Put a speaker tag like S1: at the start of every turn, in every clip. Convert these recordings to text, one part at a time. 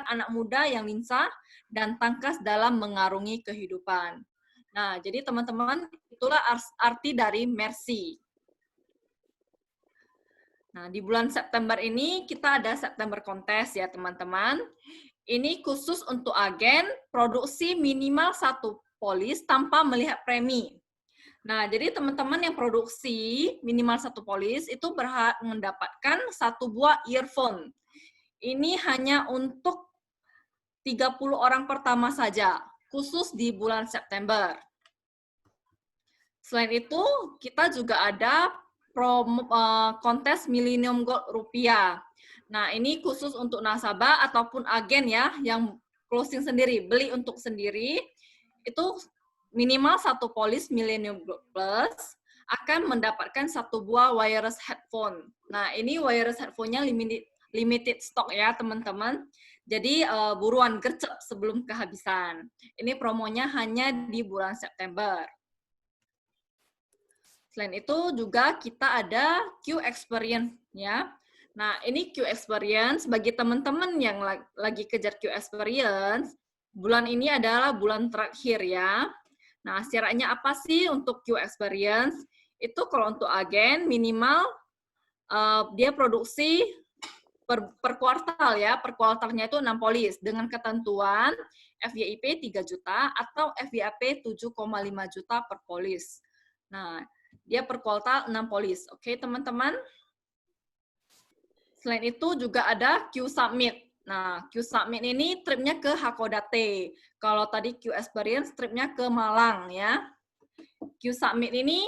S1: anak muda yang lincah dan tangkas dalam mengarungi kehidupan. Nah, jadi teman-teman, itulah arti dari Mercy. Nah, di bulan September ini kita ada September Kontes ya, teman-teman. Ini khusus untuk agen produksi minimal 1 polis tanpa melihat premi. Nah, jadi teman-teman yang produksi minimal 1 polis itu berhak mendapatkan 1 buah earphone. Ini hanya untuk 30 orang pertama saja, khusus di bulan September. Selain itu, kita juga ada kontes Millennium Gold Rupiah. Nah, ini khusus untuk nasabah ataupun agen ya, yang closing sendiri, beli untuk sendiri, itu minimal 1 polis Millennium Gold Plus akan mendapatkan 1 buah wireless headphone. Nah, ini wireless headphone-nya limited stock ya, teman-teman. Jadi, buruan gercep sebelum kehabisan. Ini promonya hanya di bulan September. Selain itu juga kita ada Q Experience ya. Nah, ini Q Experience bagi teman-teman yang lagi kejar Q Experience, bulan ini adalah bulan terakhir ya. Nah, syaratnya apa sih untuk Q Experience? Itu kalau untuk agen minimal dia produksi per kuartal ya, per kuartalnya itu 6 polis dengan ketentuan FYIP 3 juta atau FYAP 7,5 juta per polis. Nah, dia per kuartal 6 polis. Oke, teman-teman. Selain itu juga ada Q Submit. Nah, Q Submit ini tripnya ke Hakodate. Kalau tadi Q Experience tripnya ke Malang ya. Q Submit ini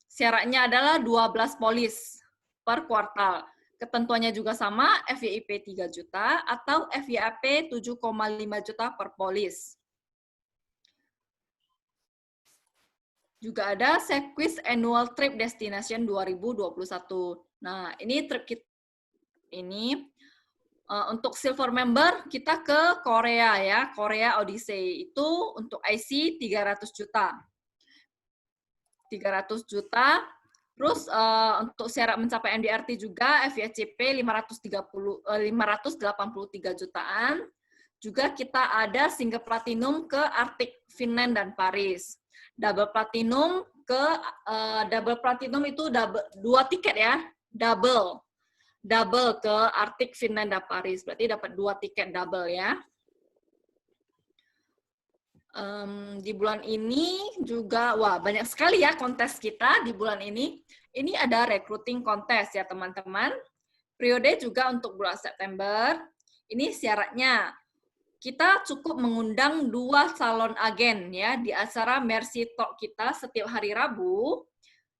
S1: syaratnya adalah 12 polis per kuartal. Ketentuannya juga sama, FYIP 3 juta atau FYAP 7,5 juta per polis. Juga ada Sequis Annual Trip Destination 2021. Nah, ini trip kita ini untuk silver member kita ke Korea ya, Korea Odyssey. Itu untuk IC 300 juta. 300 juta. Terus untuk syarat mencapai MDRT juga FYCP 583 jutaan. Juga kita ada single platinum ke Arctic, Finland dan Paris. Double platinum itu 2 tiket ya, double ke Arctic, Finland dan Paris. Berarti dapat 2 tiket double ya. Di bulan ini juga, wah banyak sekali ya kontes kita di bulan ini. Ini ada recruiting kontes ya teman-teman. Periode juga untuk bulan September. Ini syaratnya kita cukup mengundang 2 calon agen ya di acara Mercy Talk kita setiap hari Rabu,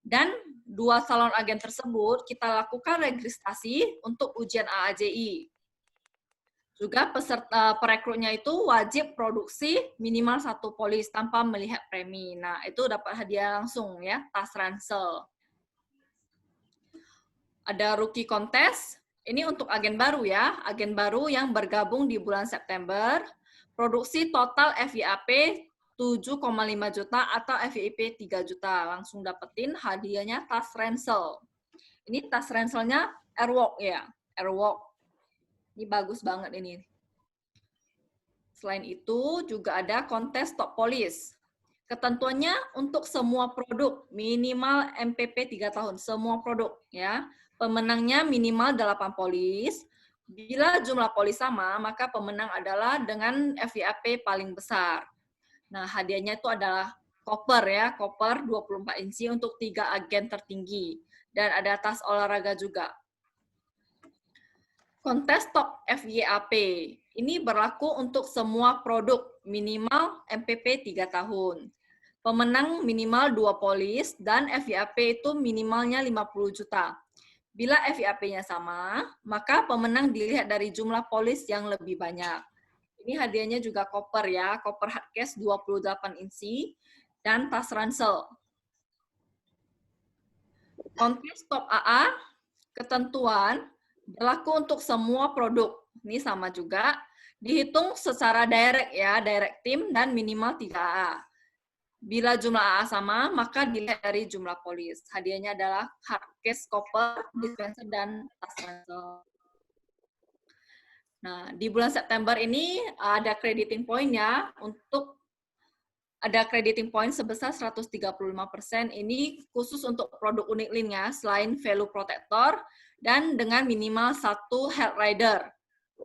S1: dan 2 calon agen tersebut kita lakukan registrasi untuk ujian AAJI. Juga peserta perekrutnya itu wajib produksi minimal 1 polis tanpa melihat premi. Nah, itu dapat hadiah langsung ya, tas ransel. Ada rookie kontes. Ini untuk agen baru ya, agen baru yang bergabung di bulan September. Produksi total FYAP 7,5 juta atau FYIP 3 juta. Langsung dapetin hadiahnya tas ransel. Ini tas ranselnya Airwalk ya, Airwalk. Ini bagus banget ini. Selain itu juga ada kontes top polis. Ketentuannya untuk semua produk minimal MPP 3 tahun, semua produk ya. Pemenangnya minimal 8 polis. Bila jumlah polis sama, maka pemenang adalah dengan FYAP paling besar. Nah, hadiahnya itu adalah koper ya, koper 24 inci untuk 3 agen tertinggi. Dan ada tas olahraga juga. Kontes top FYAP. Ini berlaku untuk semua produk minimal MPP 3 tahun. Pemenang minimal 2 polis dan FYAP itu minimalnya 50 juta. Bila FYAP-nya sama, maka pemenang dilihat dari jumlah polis yang lebih banyak. Ini hadiahnya juga koper ya, koper hardcase 28 inci dan tas ransel. Kontes top AA, ketentuan berlaku untuk semua produk. Ini sama juga, dihitung secara direct ya, direct team dan minimal 3 AA. Bila jumlah AA sama, maka dilihat dari jumlah polis. Hadiahnya adalah hardcase, koper, dispenser, dan tas ransel. Nah, di bulan September ini ada crediting point-nya untuk ada crediting point sebesar 135%. Ini khusus untuk produk unit linknya selain value protector dan dengan minimal 1 health rider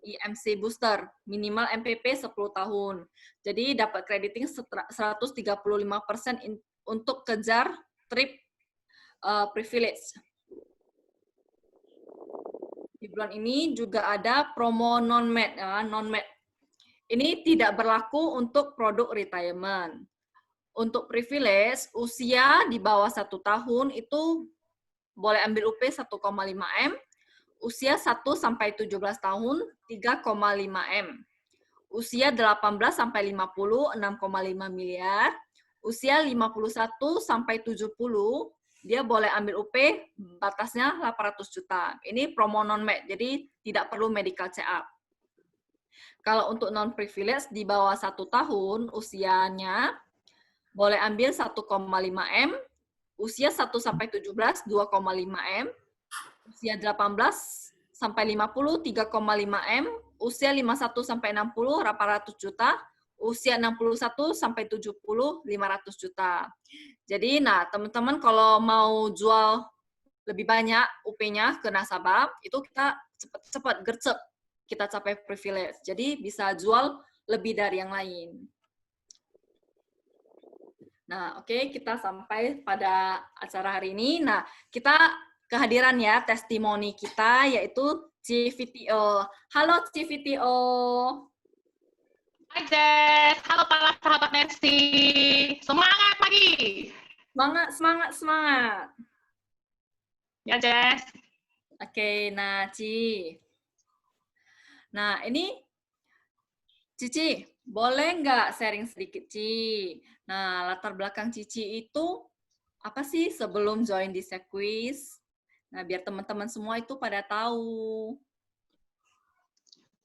S1: IMC booster, minimal MPP 10 tahun. Jadi dapat crediting 135% untuk kejar trip privilege. Di bulan ini juga ada promo non-med. Non-med ini tidak berlaku untuk produk retirement. Untuk privilege, usia di bawah 1 tahun itu boleh ambil UP 1,5 M, usia 1 sampai 17 tahun 3,5 M, usia 18 sampai 50 6,5 miliar, usia 51 sampai 70 dia boleh ambil UP batasnya 800 juta. Ini promo non-med, jadi tidak perlu medical check-up. Kalau untuk non-privilege di bawah 1 tahun usianya boleh ambil 1,5 M, usia 1 sampai 17 2,5 M, usia 18 sampai 50 3,5 M, usia 51 sampai 60 800 juta, usia 61 sampai 70 500 juta. Jadi nah, teman-teman kalau mau jual lebih banyak UP-nya ke nasabah, itu kita cepat gercep kita capai privilege. Jadi bisa jual lebih dari yang lain. Nah, oke, kita sampai pada acara hari ini. Nah, kita kehadiran ya testimoni kita yaitu CVTO. Halo CVTO.
S2: Hai Jess, halo para sahabat Mercy. Semangat pagi.
S1: Semangat.
S2: Ya Jess.
S1: Oke, nah Ci. Nah, ini Cici, boleh nggak sharing sedikit, Ci? Nah, latar belakang Cici itu apa sih sebelum join di Sequis? Nah, biar teman-teman semua itu pada tahu.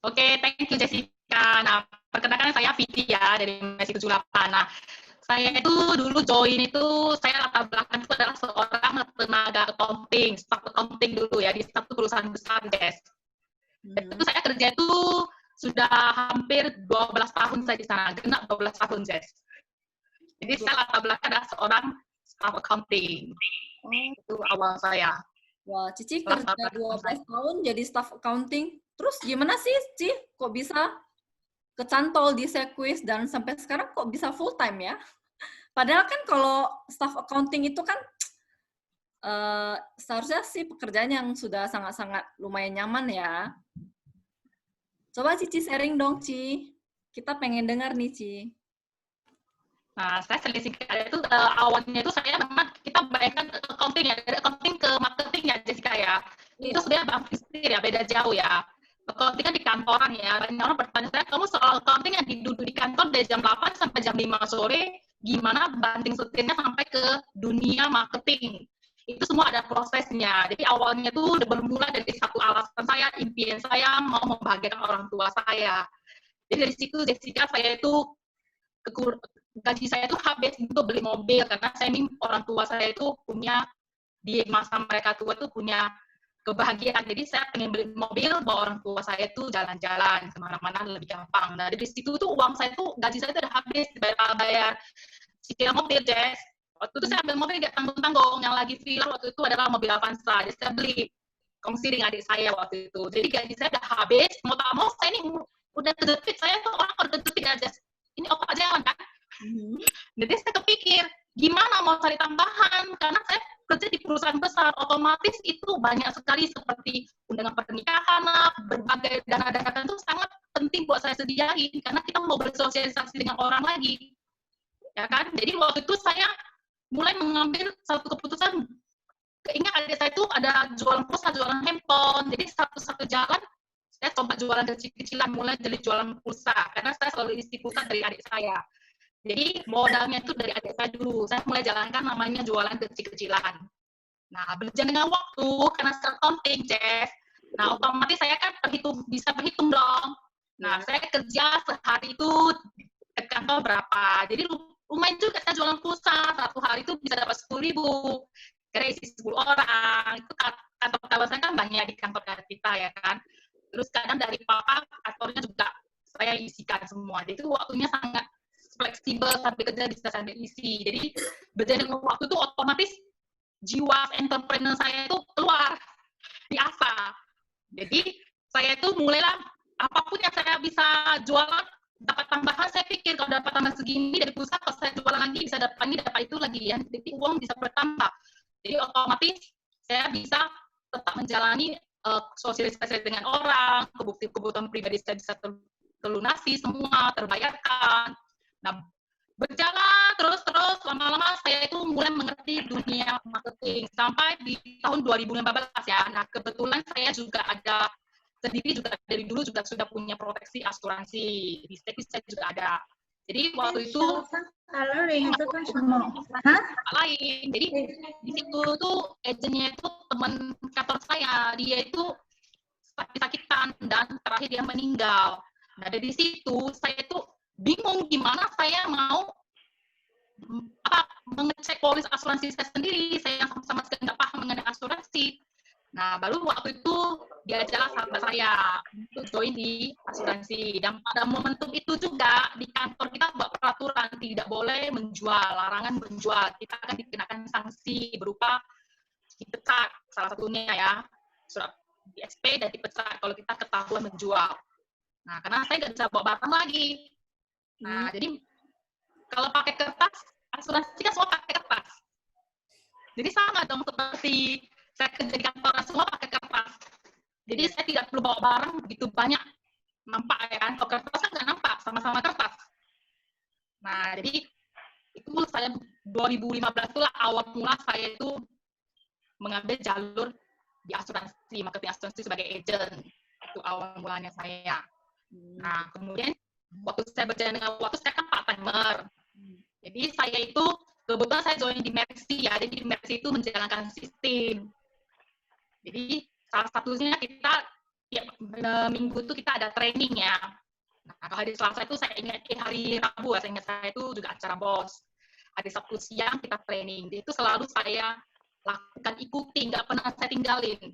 S2: Oke, thank you Jessica. Nah, perkenalkan saya Viti ya, dari Mercy 78. Nah, saya itu dulu join itu, saya latar belakang itu adalah seorang tenaga accounting, staff accounting dulu ya, di satu perusahaan besar, Jess. Itu saya kerja itu sudah hampir 12 tahun saya di sana, genap 12 tahun, Jess. Jadi saya latar belakang adalah seorang staff accounting. Itu awal saya.
S1: Wah, Cici kerja 12 tahun jadi staff accounting. Terus gimana sih, Ci? Kok bisa kecantol di Sequis dan sampai sekarang kok bisa full time ya? Padahal kan kalau staff accounting itu kan seharusnya sih pekerjaan yang sudah sangat-sangat lumayan nyaman ya. Coba Cici sharing dong, Ci. Kita pengen dengar nih, Ci.
S2: Nah, saya sedikit itu awalnya itu saya memang kita bayangkan accounting ya, dari accounting ke marketing ya Jessica ya. Itu sebenarnya bang ya, beda jauh ya. Accounting kan di kantoran ya. Banyak orang bertanya saya, kamu soal accounting yang duduk di kantor dari jam 8 sampai jam 5 sore, gimana banting setirnya sampai ke dunia marketing? Itu semua ada prosesnya. Jadi awalnya tuh bermula dari satu alasan saya, impian saya mau membahagiakan orang tua saya. Jadi dari situ Jessica saya itu gaji saya itu habis untuk beli mobil karena saya ingin orang tua saya itu punya di masa mereka tua itu punya kebahagiaan. Jadi saya pengen beli mobil bawa orang tua saya itu jalan-jalan kemana-mana lebih gampang. Nah dari situ tuh uang saya tuh gaji saya itu udah habis bayar cicilan mobil, Jess. Waktu itu saya ambil mobil tidak tanggung-tanggung, yang lagi viral waktu itu adalah mobil Avanza. Jadi saya beli kongsi dengan adik saya waktu itu. Jadi gaji saya udah habis, mau tak mau saya ini udah kejepit, saya tuh orang udah kejepit aja. Ini opak jalan kan? Jadi saya kepikir, gimana mau cari tambahan? Karena saya kerja di perusahaan besar, otomatis itu banyak sekali seperti undangan pernikahan, berbagai dana-dana itu sangat penting buat saya sediain, karena kita mau bersosialisasi dengan orang lagi. Ya kan? Jadi waktu itu saya mulai mengambil satu keputusan, keingat adik saya itu ada jualan pulsa, jualan handphone, jadi satu-satu jalan, saya coba jualan kecil-kecilan, mulai dari jualan pulsa, karena saya selalu isi pulsa dari adik saya. Jadi modalnya itu dari adik saya dulu. Saya mulai jalankan namanya jualan kecil-kecilan. Nah, berjalan dengan waktu, karena saya accounting, Jeff. Nah, otomatis saya kan bisa berhitung dong. Nah, saya kerja sehari itu ke kantor berapa. Jadi lumayan juga saya jualan pulsa. Satu hari itu bisa dapat 10.000. Karena isi 10 orang. Itu kantor saya kan banyak di kantor kita ya kan. Terus kadang dari papa saya isikan semua. Jadi itu waktunya sangat fleksibel, sampai kerja bisa sambil isi. Jadi berjalan dengan waktu itu otomatis jiwa entrepreneur saya itu keluar, diasah. Jadi saya itu mulailah apapun yang saya bisa jualan, dapat tambahan, saya pikir kalau dapat tambah segini dari pusat, kalau saya jualan lagi bisa dapat ini, dapat itu lagi ya. Jadi uang bisa bertambah. Jadi otomatis saya bisa tetap menjalani sosialisasi dengan orang, kebutuhan pribadi saya bisa terlunasi semua, terbayarkan. Nah, berjalan terus lama-lama saya itu mulai mengerti dunia marketing sampai di tahun 2015 ya. Nah, kebetulan saya juga ada sendiri juga dari dulu juga sudah punya proteksi asuransi. Di Stekis saya juga ada. Jadi waktu itu lain. Jadi di situ tuh agennya itu teman kantor saya, dia itu sakit-sakitan dan terakhir dia meninggal. Nah, dari situ saya tuh bingung gimana saya mau mengecek polis asuransi saya sendiri. Saya yang sama sekali nggak paham mengenai asuransi. Nah, baru waktu itu diajaklah sahabat saya untuk join di asuransi. Dan pada momentum itu juga di kantor kita buat peraturan tidak boleh menjual, larangan menjual. Kita akan dikenakan sanksi berupa dipecat, salah satunya ya, surat di SP dan dipecat kalau kita ketahuan menjual. Nah, karena saya nggak bisa bawa barang lagi. Nah, jadi kalau pakai kertas, asuransi kan semua pakai kertas. Jadi sama dong seperti saya kerja di kantor, semua pakai kertas. Jadi saya tidak perlu bawa barang begitu banyak, nampak ya kan? Kalau kertas kan nggak nampak, sama-sama kertas. Nah, jadi itu saya 2015 itulah awal mula saya itu mengambil jalur di asuransi, marketing asuransi sebagai agent. Itu awal mulanya saya. Nah, kemudian waktu saya berjalan dengan waktu, saya kan part-timer. Jadi saya itu, kebetulan saya join di Mercy ya, jadi di Mercy itu menjalankan sistem. Jadi salah satunya kita tiap minggu itu kita ada training ya. Nah, kalau hari Selasa itu saya ingat hari Rabu, saya ingat saya itu juga acara bos. Hari Sabtu siang kita training. Jadi itu selalu saya lakukan, ikuti, nggak pernah saya tinggalin.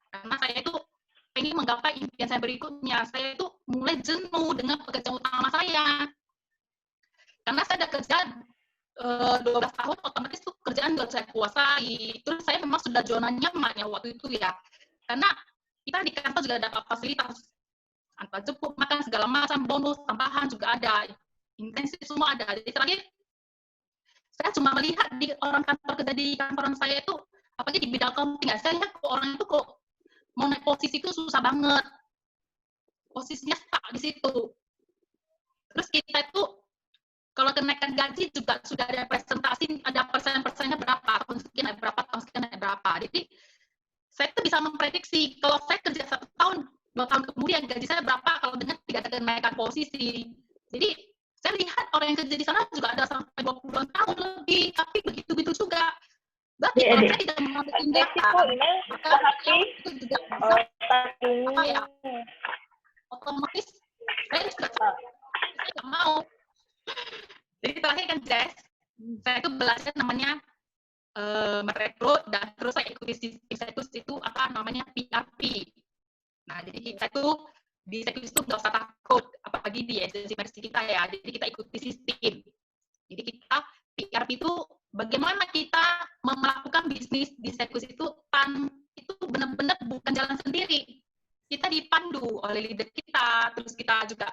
S2: Karena saya itu pengen menggapai impian saya berikutnya. Saya itu mulai jenuh dengan pekerjaan utama saya. Karena saya udah kerja 12 tahun, otomatis tuh kerjaan udah saya kuasai. Terus saya memang sudah zona nyaman ya waktu itu ya. Karena kita di kantor juga dapat fasilitas, antar jemput, makan, segala macam, bonus, tambahan juga ada. Intensif semua ada. Jadi terakhir, saya cuma melihat di orang kantor kerja di kantoran saya itu, apalagi di bidang accounting, saya lihat orang itu kok mau naik posisi itu susah banget. Posisinya stuck di situ. Terus kita itu kalau kenaikan gaji juga sudah ada presentasi, ada persen-persennya berapa, tahun sekian ada berapa, tahun sekian ada berapa. Jadi saya tuh bisa memprediksi kalau saya kerja 1 tahun, 2 tahun kemudian gaji saya berapa kalau dengan tidak ada kenaikan posisi. Jadi saya lihat orang yang kerja di sana juga ada sampai 20 tahun lebih, tapi begitu-begitu juga. Berarti kalau saya tidak mengambil tindakan, maka itu juga bisa apa ya, otomatis saya juga saya nggak mau. Jadi terakhir kan Jess, saya itu belajar namanya merekrut, dan terus saya ikuti sistem saya itu apa namanya PRP. Nah, jadi kita itu di Sekus itu nggak usah takut, apalagi di agensi Mercy kita ya. Jadi kita ikuti sistem. Jadi kita PRP itu bagaimana kita melakukan bisnis di Sekus itu itu benar-benar bukan jalan sendiri. Kita dipandu oleh leader kita, terus kita juga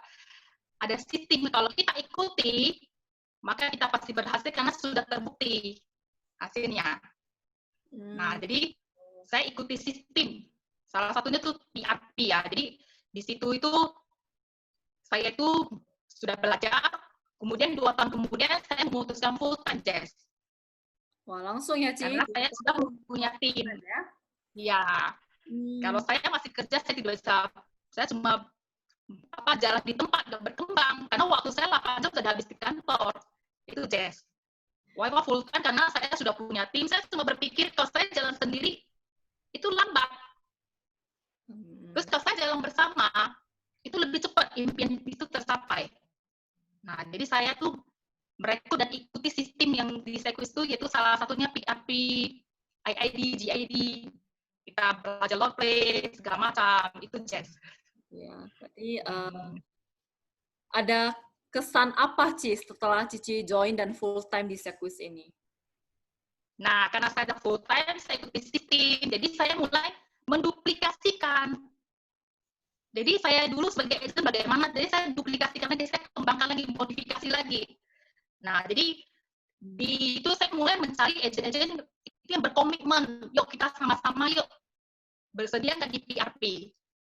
S2: ada sistem. Kalau kita ikuti, maka kita pasti berhasil karena sudah terbukti hasilnya. Nah, jadi saya ikuti sistem. Salah satunya tuh PRP ya. Jadi di situ itu saya itu sudah belajar. Kemudian 2 tahun kemudian saya memutuskan full time Jess.
S1: Wah, langsung ya, Ci.
S2: Karena saya sudah punya tim. Ya. Iya. Kalau saya masih kerja, saya tidak bisa. Saya cuma jalan di tempat, nggak berkembang. Karena waktu saya 8 jam sudah habis di kantor. Itu Jess. Why full time? Karena saya sudah punya tim, saya cuma berpikir kalau saya jalan sendiri, itu lambat. Terus kalau saya jalan bersama, itu lebih cepat impian itu tercapai. Nah, jadi saya tuh merekrut dan ikuti sistem yang di Sekus itu, yaitu salah satunya PRP, IID, GID, kita belajar role play, segala macam, itu Jess.
S1: Ya, berarti ada kesan apa, Ci, setelah Cici join dan full time di Sequis ini?
S2: Nah, karena saya ada full time, saya ikut sistem. Jadi saya mulai menduplikasikan. Jadi saya dulu sebagai agent bagaimana, jadi saya duplikasikan lagi, saya kembangkan lagi, modifikasi lagi. Nah, jadi di itu saya mulai mencari agent-agent yang berkomitmen. Yuk kita sama-sama yuk bersedia nggak di PRP.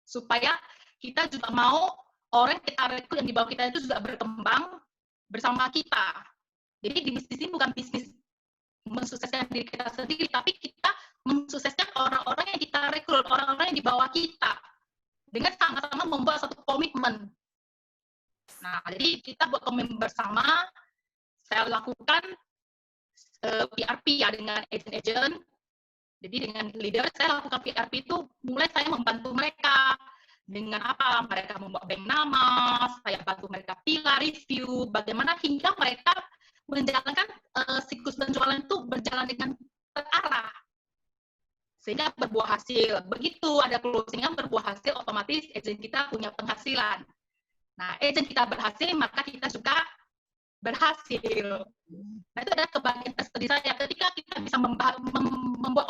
S2: Supaya kita juga mau orang kita rekrut yang di bawah kita itu juga berkembang bersama kita. Jadi di bisnis ini bukan bisnis mensukseskan diri kita sendiri, tapi kita mensukseskan orang-orang yang kita rekrut, orang-orang yang di bawah kita, dengan sama-sama membuat satu komitmen. Nah, jadi kita buat komitmen bersama, saya lakukan PRP ya dengan agent-agent, jadi dengan leader, saya lakukan PRP itu, mulai saya membantu mereka, dengan apa, mereka membuat bank nama, saya bantu mereka pilih, review, bagaimana hingga mereka menjalankan siklus penjualan itu berjalan dengan terarah sehingga berbuah hasil. Begitu ada closingan berbuah hasil, otomatis agent kita punya penghasilan. Nah, agent kita berhasil, maka kita juga berhasil. Nah, itu adalah kebahagiaan tersendiri saya ketika kita bisa membuat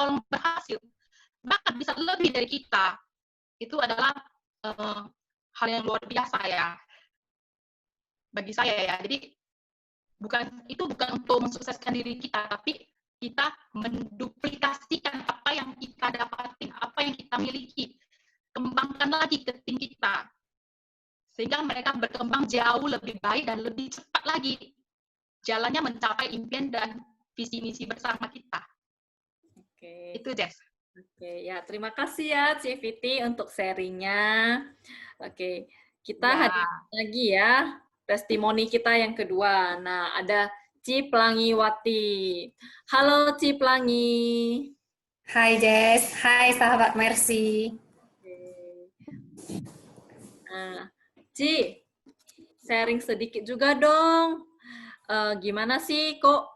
S2: orang berhasil, bahkan bisa lebih dari kita. Itu adalah hal yang luar biasa ya bagi saya ya. Jadi itu bukan untuk mensukseskan diri kita, tapi kita menduplikasikan apa yang kita dapatin, apa yang kita miliki, kembangkan lagi ke tim kita, sehingga mereka berkembang jauh lebih baik dan lebih cepat lagi jalannya mencapai impian dan visi misi bersama kita.
S1: Oke.
S2: Itu Jess.
S1: Oke, ya terima kasih ya Civiti untuk sharingnya. Oke, kita
S2: Ya.
S1: hadir lagi ya testimoni kita yang kedua. Nah, ada Ci Pelangiwati. Halo Ci Pelangi.
S3: Hai Jess, hai sahabat Mercy.
S1: Nah, Ci, sharing sedikit juga dong. Gimana sih kok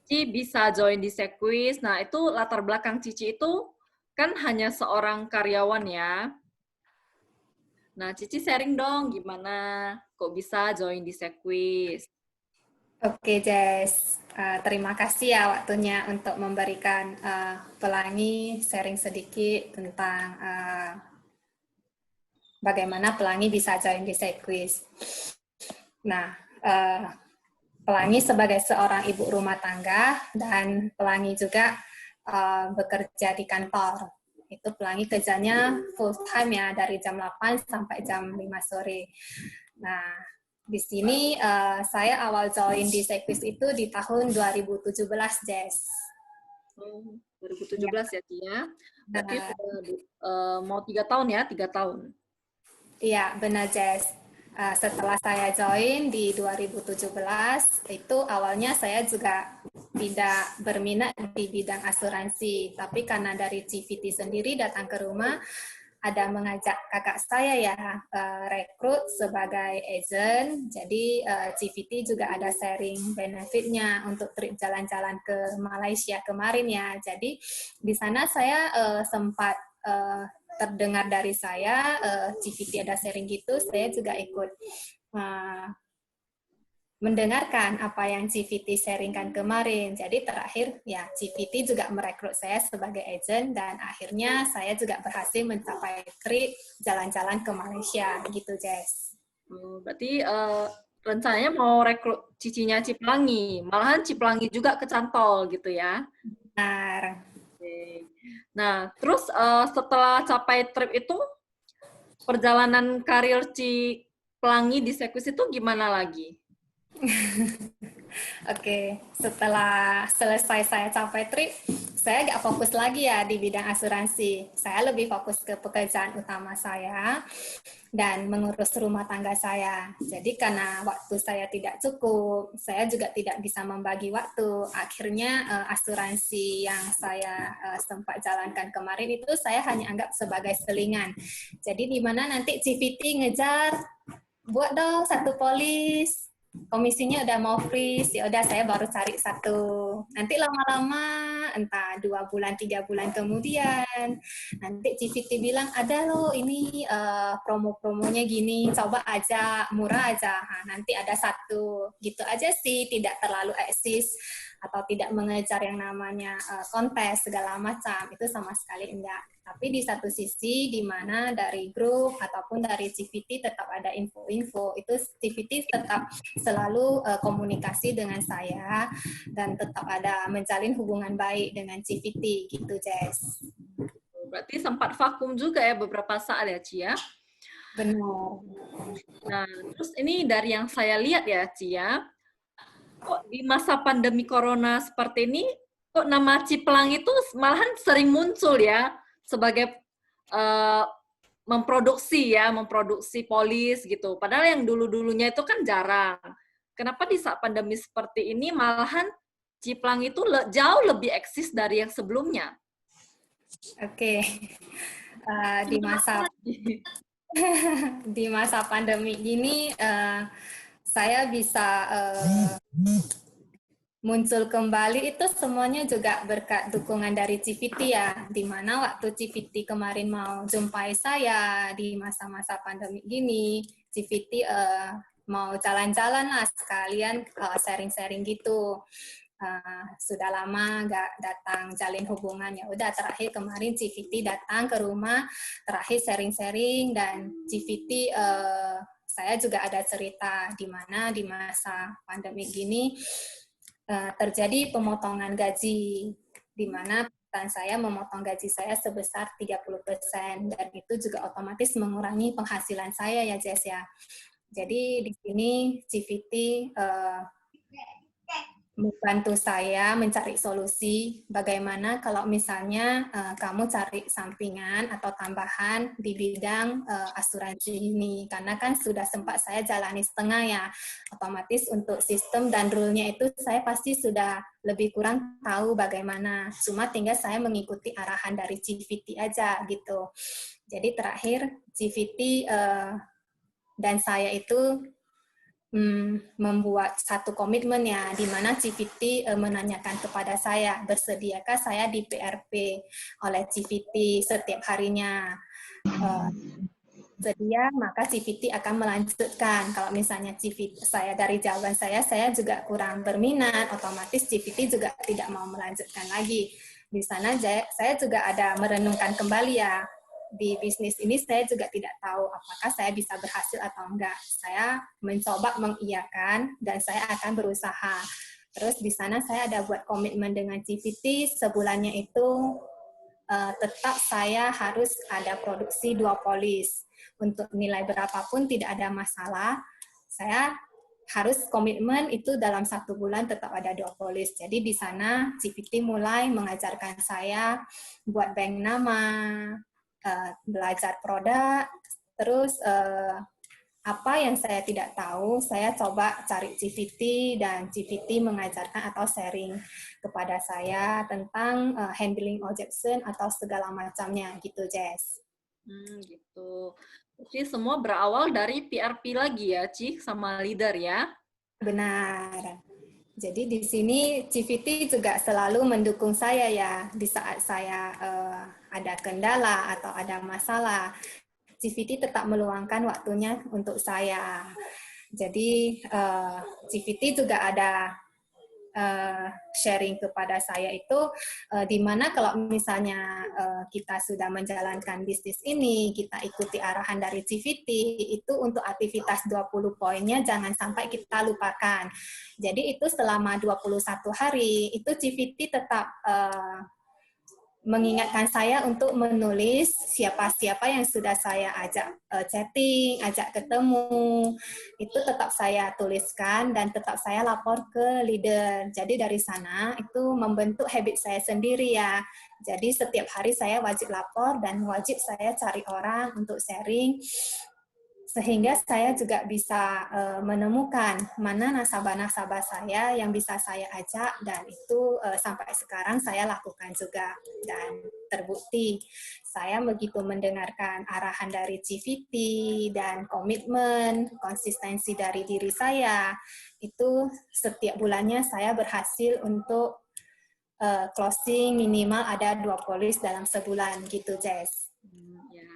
S1: Cici bisa join di Sequis? Nah, itu latar belakang Cici itu kan hanya seorang karyawan ya. Nah, Cici sharing dong gimana kok bisa join di Sequis.
S3: Oke Jess, terima kasih ya waktunya untuk memberikan Pelangi sharing sedikit tentang bagaimana Pelangi bisa join di Sequis. Nah, Pelangi sebagai seorang ibu rumah tangga dan Pelangi juga bekerja di kantor. Itu Pelangi kerjanya full time ya, dari jam 8 sampai jam 5 sore. Nah, di sini saya awal join di Sequis itu di tahun 2017, Jess.
S1: 2017 ya, Ci ya. Berarti mau 3 tahun ya, 3 tahun.
S3: Iya, benar Jess. Setelah saya join di 2017, itu awalnya saya juga tidak berminat di bidang asuransi. Tapi karena dari CVT sendiri datang ke rumah, ada mengajak kakak saya ya rekrut sebagai agent. Jadi CVT juga ada sharing benefitnya untuk trip jalan-jalan ke Malaysia kemarin ya. Jadi di sana saya sempat terdengar dari saya, CVT ada sharing gitu, saya juga ikut mendengarkan apa yang CVT sharingkan kemarin. Jadi terakhir ya CVT juga merekrut saya sebagai agent dan akhirnya saya juga berhasil mencapai trip jalan-jalan ke Malaysia gitu, Jess.
S1: Berarti rencananya mau rekrut cicinya Cipelangi, malahan Cipelangi juga kecantol gitu ya?
S3: Benar.
S1: Nah, terus setelah capai trip itu, perjalanan karir Cipelangi di Sequis itu gimana lagi?
S3: Oke, setelah selesai saya capai trip, saya nggak fokus lagi ya di bidang asuransi. Saya lebih fokus ke pekerjaan utama saya dan mengurus rumah tangga saya. Jadi karena waktu saya tidak cukup, saya juga tidak bisa membagi waktu. Akhirnya asuransi yang saya sempat jalankan kemarin itu saya hanya anggap sebagai selingan. Jadi di mana nanti CVT ngejar, buat dong satu polis, komisinya udah mau freeze, ya udah saya baru cari satu. Nanti lama-lama entah 2 bulan 3 bulan kemudian nanti CVT bilang ada loh ini promo-promonya gini, coba aja, murah aja. Nah, nanti ada satu, gitu aja sih, tidak terlalu eksis atau tidak mengejar yang namanya kontes segala macam, itu sama sekali enggak. Tapi di satu sisi di mana dari grup ataupun dari CVT tetap ada info-info, itu CVT tetap selalu komunikasi dengan saya dan tetap ada menjalin hubungan baik dengan CVT gitu, Jess.
S1: Berarti sempat vakum juga ya beberapa saat ya, Ci ya?
S3: Benar.
S1: Nah, terus ini dari yang saya lihat ya, Ci ya, kok di masa pandemi corona seperti ini, kok nama Ciplang itu malahan sering muncul ya, sebagai memproduksi polis gitu. Padahal yang dulu-dulunya itu kan jarang. Kenapa di saat pandemi seperti ini malahan Ciplang itu jauh lebih eksis dari yang sebelumnya?
S3: Oke. Di masa pandemi gini saya bisa muncul kembali itu semuanya juga berkat dukungan dari CVT ya, di mana waktu CVT kemarin mau jumpai saya di masa-masa pandemi gini, CVT mau jalan-jalan lah sekalian sharing-sharing gitu. Sudah lama nggak datang jalin hubungan, ya udah terakhir kemarin CVT datang ke rumah, terakhir sharing-sharing, dan CVT saya juga ada cerita di mana di masa pandemi gini terjadi pemotongan gaji, di mana perusahaan saya memotong gaji saya sebesar 30%, dan itu juga otomatis mengurangi penghasilan saya ya, Jess ya. Jadi di sini CVT membantu saya mencari solusi bagaimana kalau misalnya kamu cari sampingan atau tambahan di bidang asuransi ini, karena kan sudah sempat saya jalani setengah ya, otomatis untuk sistem dan rule-nya itu saya pasti sudah lebih kurang tahu bagaimana, cuma tinggal saya mengikuti arahan dari CVT aja gitu. Jadi terakhir CVT dan saya itu membuat satu komitmen ya, di mana CVT menanyakan kepada saya, bersediakah saya di PRP oleh CVT setiap harinya. Sedia, maka CVT akan melanjutkan. Kalau misalnya CVT saya dari jawaban saya juga kurang berminat, otomatis CVT juga tidak mau melanjutkan lagi. Di sana saya juga ada merenungkan kembali ya, di bisnis ini saya juga tidak tahu apakah saya bisa berhasil atau enggak. Saya mencoba mengiyakan dan saya akan berusaha. Terus di sana saya ada buat komitmen dengan CVT, sebulannya itu tetap saya harus ada produksi 2 polis. Untuk nilai berapapun tidak ada masalah. Saya harus komitmen itu dalam 1 bulan tetap ada 2 polis. Jadi di sana CVT mulai mengajarkan saya buat bank nama, belajar produk, terus apa yang saya tidak tahu, saya coba cari CVT, dan CVT mengajarkan atau sharing kepada saya tentang handling objection atau segala macamnya gitu, Jess.
S1: Gitu. Jadi semua berawal dari PRP lagi ya, Ci, sama leader ya?
S3: Benar. Jadi di sini CVT juga selalu mendukung saya ya, di saat saya ada kendala atau ada masalah. CVT tetap meluangkan waktunya untuk saya. Jadi CVT juga ada sharing kepada saya itu, di mana kalau misalnya kita sudah menjalankan bisnis ini, kita ikuti arahan dari CVT, itu untuk aktivitas 20 poinnya jangan sampai kita lupakan. Jadi itu selama 21 hari, itu CVT tetap mengingatkan saya untuk menulis siapa-siapa yang sudah saya ajak chatting, ajak ketemu, itu tetap saya tuliskan dan tetap saya lapor ke leader. Jadi dari sana itu membentuk habit saya sendiri ya. Jadi setiap hari saya wajib lapor dan wajib saya cari orang untuk sharing sehingga saya juga bisa menemukan mana nasabah-nasabah saya yang bisa saya ajak, dan itu sampai sekarang saya lakukan juga, dan terbukti saya begitu mendengarkan arahan dari GVT dan komitmen konsistensi dari diri saya, itu setiap bulannya saya berhasil untuk closing minimal ada 2 polis dalam sebulan gitu, Jess.
S1: Ya.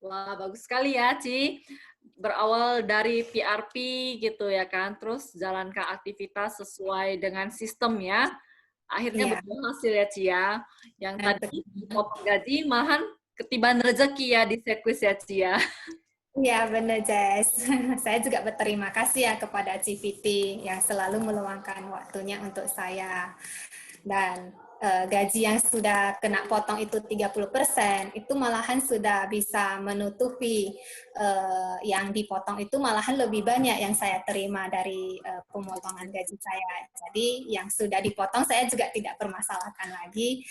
S1: Wah, bagus sekali ya, Ci. Berawal dari PRP gitu ya kan, terus jalankan aktivitas sesuai dengan sistem ya. Akhirnya
S3: Iya,
S1: berhasil ya, Ci ya. Yang tadi
S3: betul.
S1: potong gaji, malahan ketiban rezeki ya di sirkuit ya, Ci ya.
S3: Iya, benar, Jess. Saya juga berterima kasih ya kepada CVT yang selalu meluangkan waktunya untuk saya. Dan gaji yang sudah kena potong itu 30%, itu malahan sudah bisa menutupi yang dipotong itu malahan lebih banyak yang saya terima dari pemotongan gaji saya. Jadi yang sudah dipotong saya juga tidak permasalahkan lagi.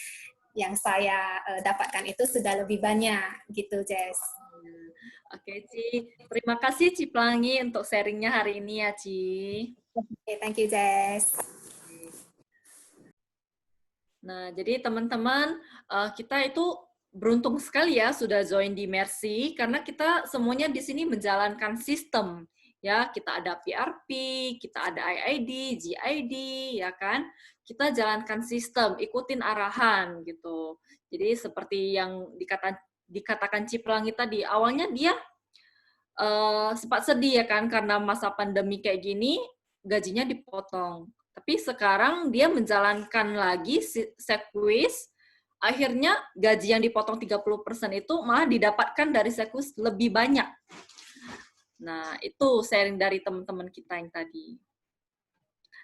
S3: Yang saya dapatkan itu sudah lebih banyak gitu, Jess.
S1: Oke, Ci. Terima kasih, Ci Pelangi, untuk sharingnya hari ini ya, Ci.
S3: Okay, thank you, Jess.
S1: Nah, jadi teman-teman, kita itu beruntung sekali ya sudah join di Mercy, karena kita semuanya di sini menjalankan sistem. Ya, kita ada PRP, kita ada IID, GID, ya kan? Kita jalankan sistem, ikutin arahan gitu. Jadi seperti yang dikatakan Ciprangi tadi, awalnya dia sempat sedih ya kan, karena masa pandemi kayak gini, gajinya dipotong. Tapi sekarang dia menjalankan lagi sekuis, akhirnya gaji yang dipotong 30% itu malah didapatkan dari sekuis lebih banyak. Nah, itu sharing dari teman-teman kita yang tadi.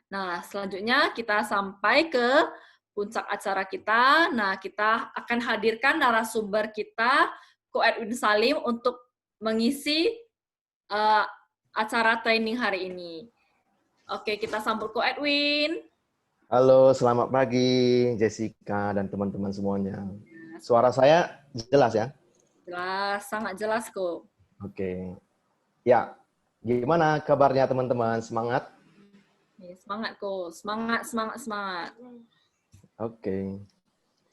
S1: Nah, selanjutnya kita sampai ke puncak acara kita. Nah, kita akan hadirkan narasumber kita, Ko Edwin Salim, untuk mengisi acara training hari ini. Oke, kita sambut Ko Edwin.
S4: Halo, selamat pagi Jessica dan teman-teman semuanya. Suara saya jelas ya?
S1: Jelas, sangat jelas kok.
S4: Oke. Ya, gimana kabarnya teman-teman? Semangat?
S1: Semangat kok, semangat, semangat, semangat.
S4: Oke.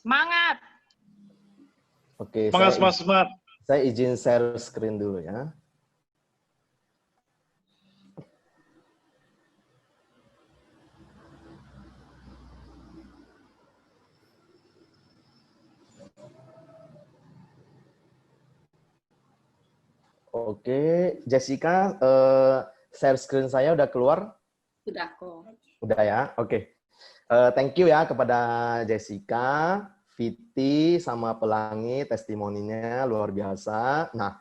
S2: Semangat.
S4: Oke,
S5: semangat.
S4: Saya izin share screen dulu ya. Oke, Jessica, share screen saya udah keluar?
S1: Sudah kok.
S4: Udah ya, oke. Thank you ya kepada Jessica, Viti, sama Pelangi, testimoninya luar biasa. Nah,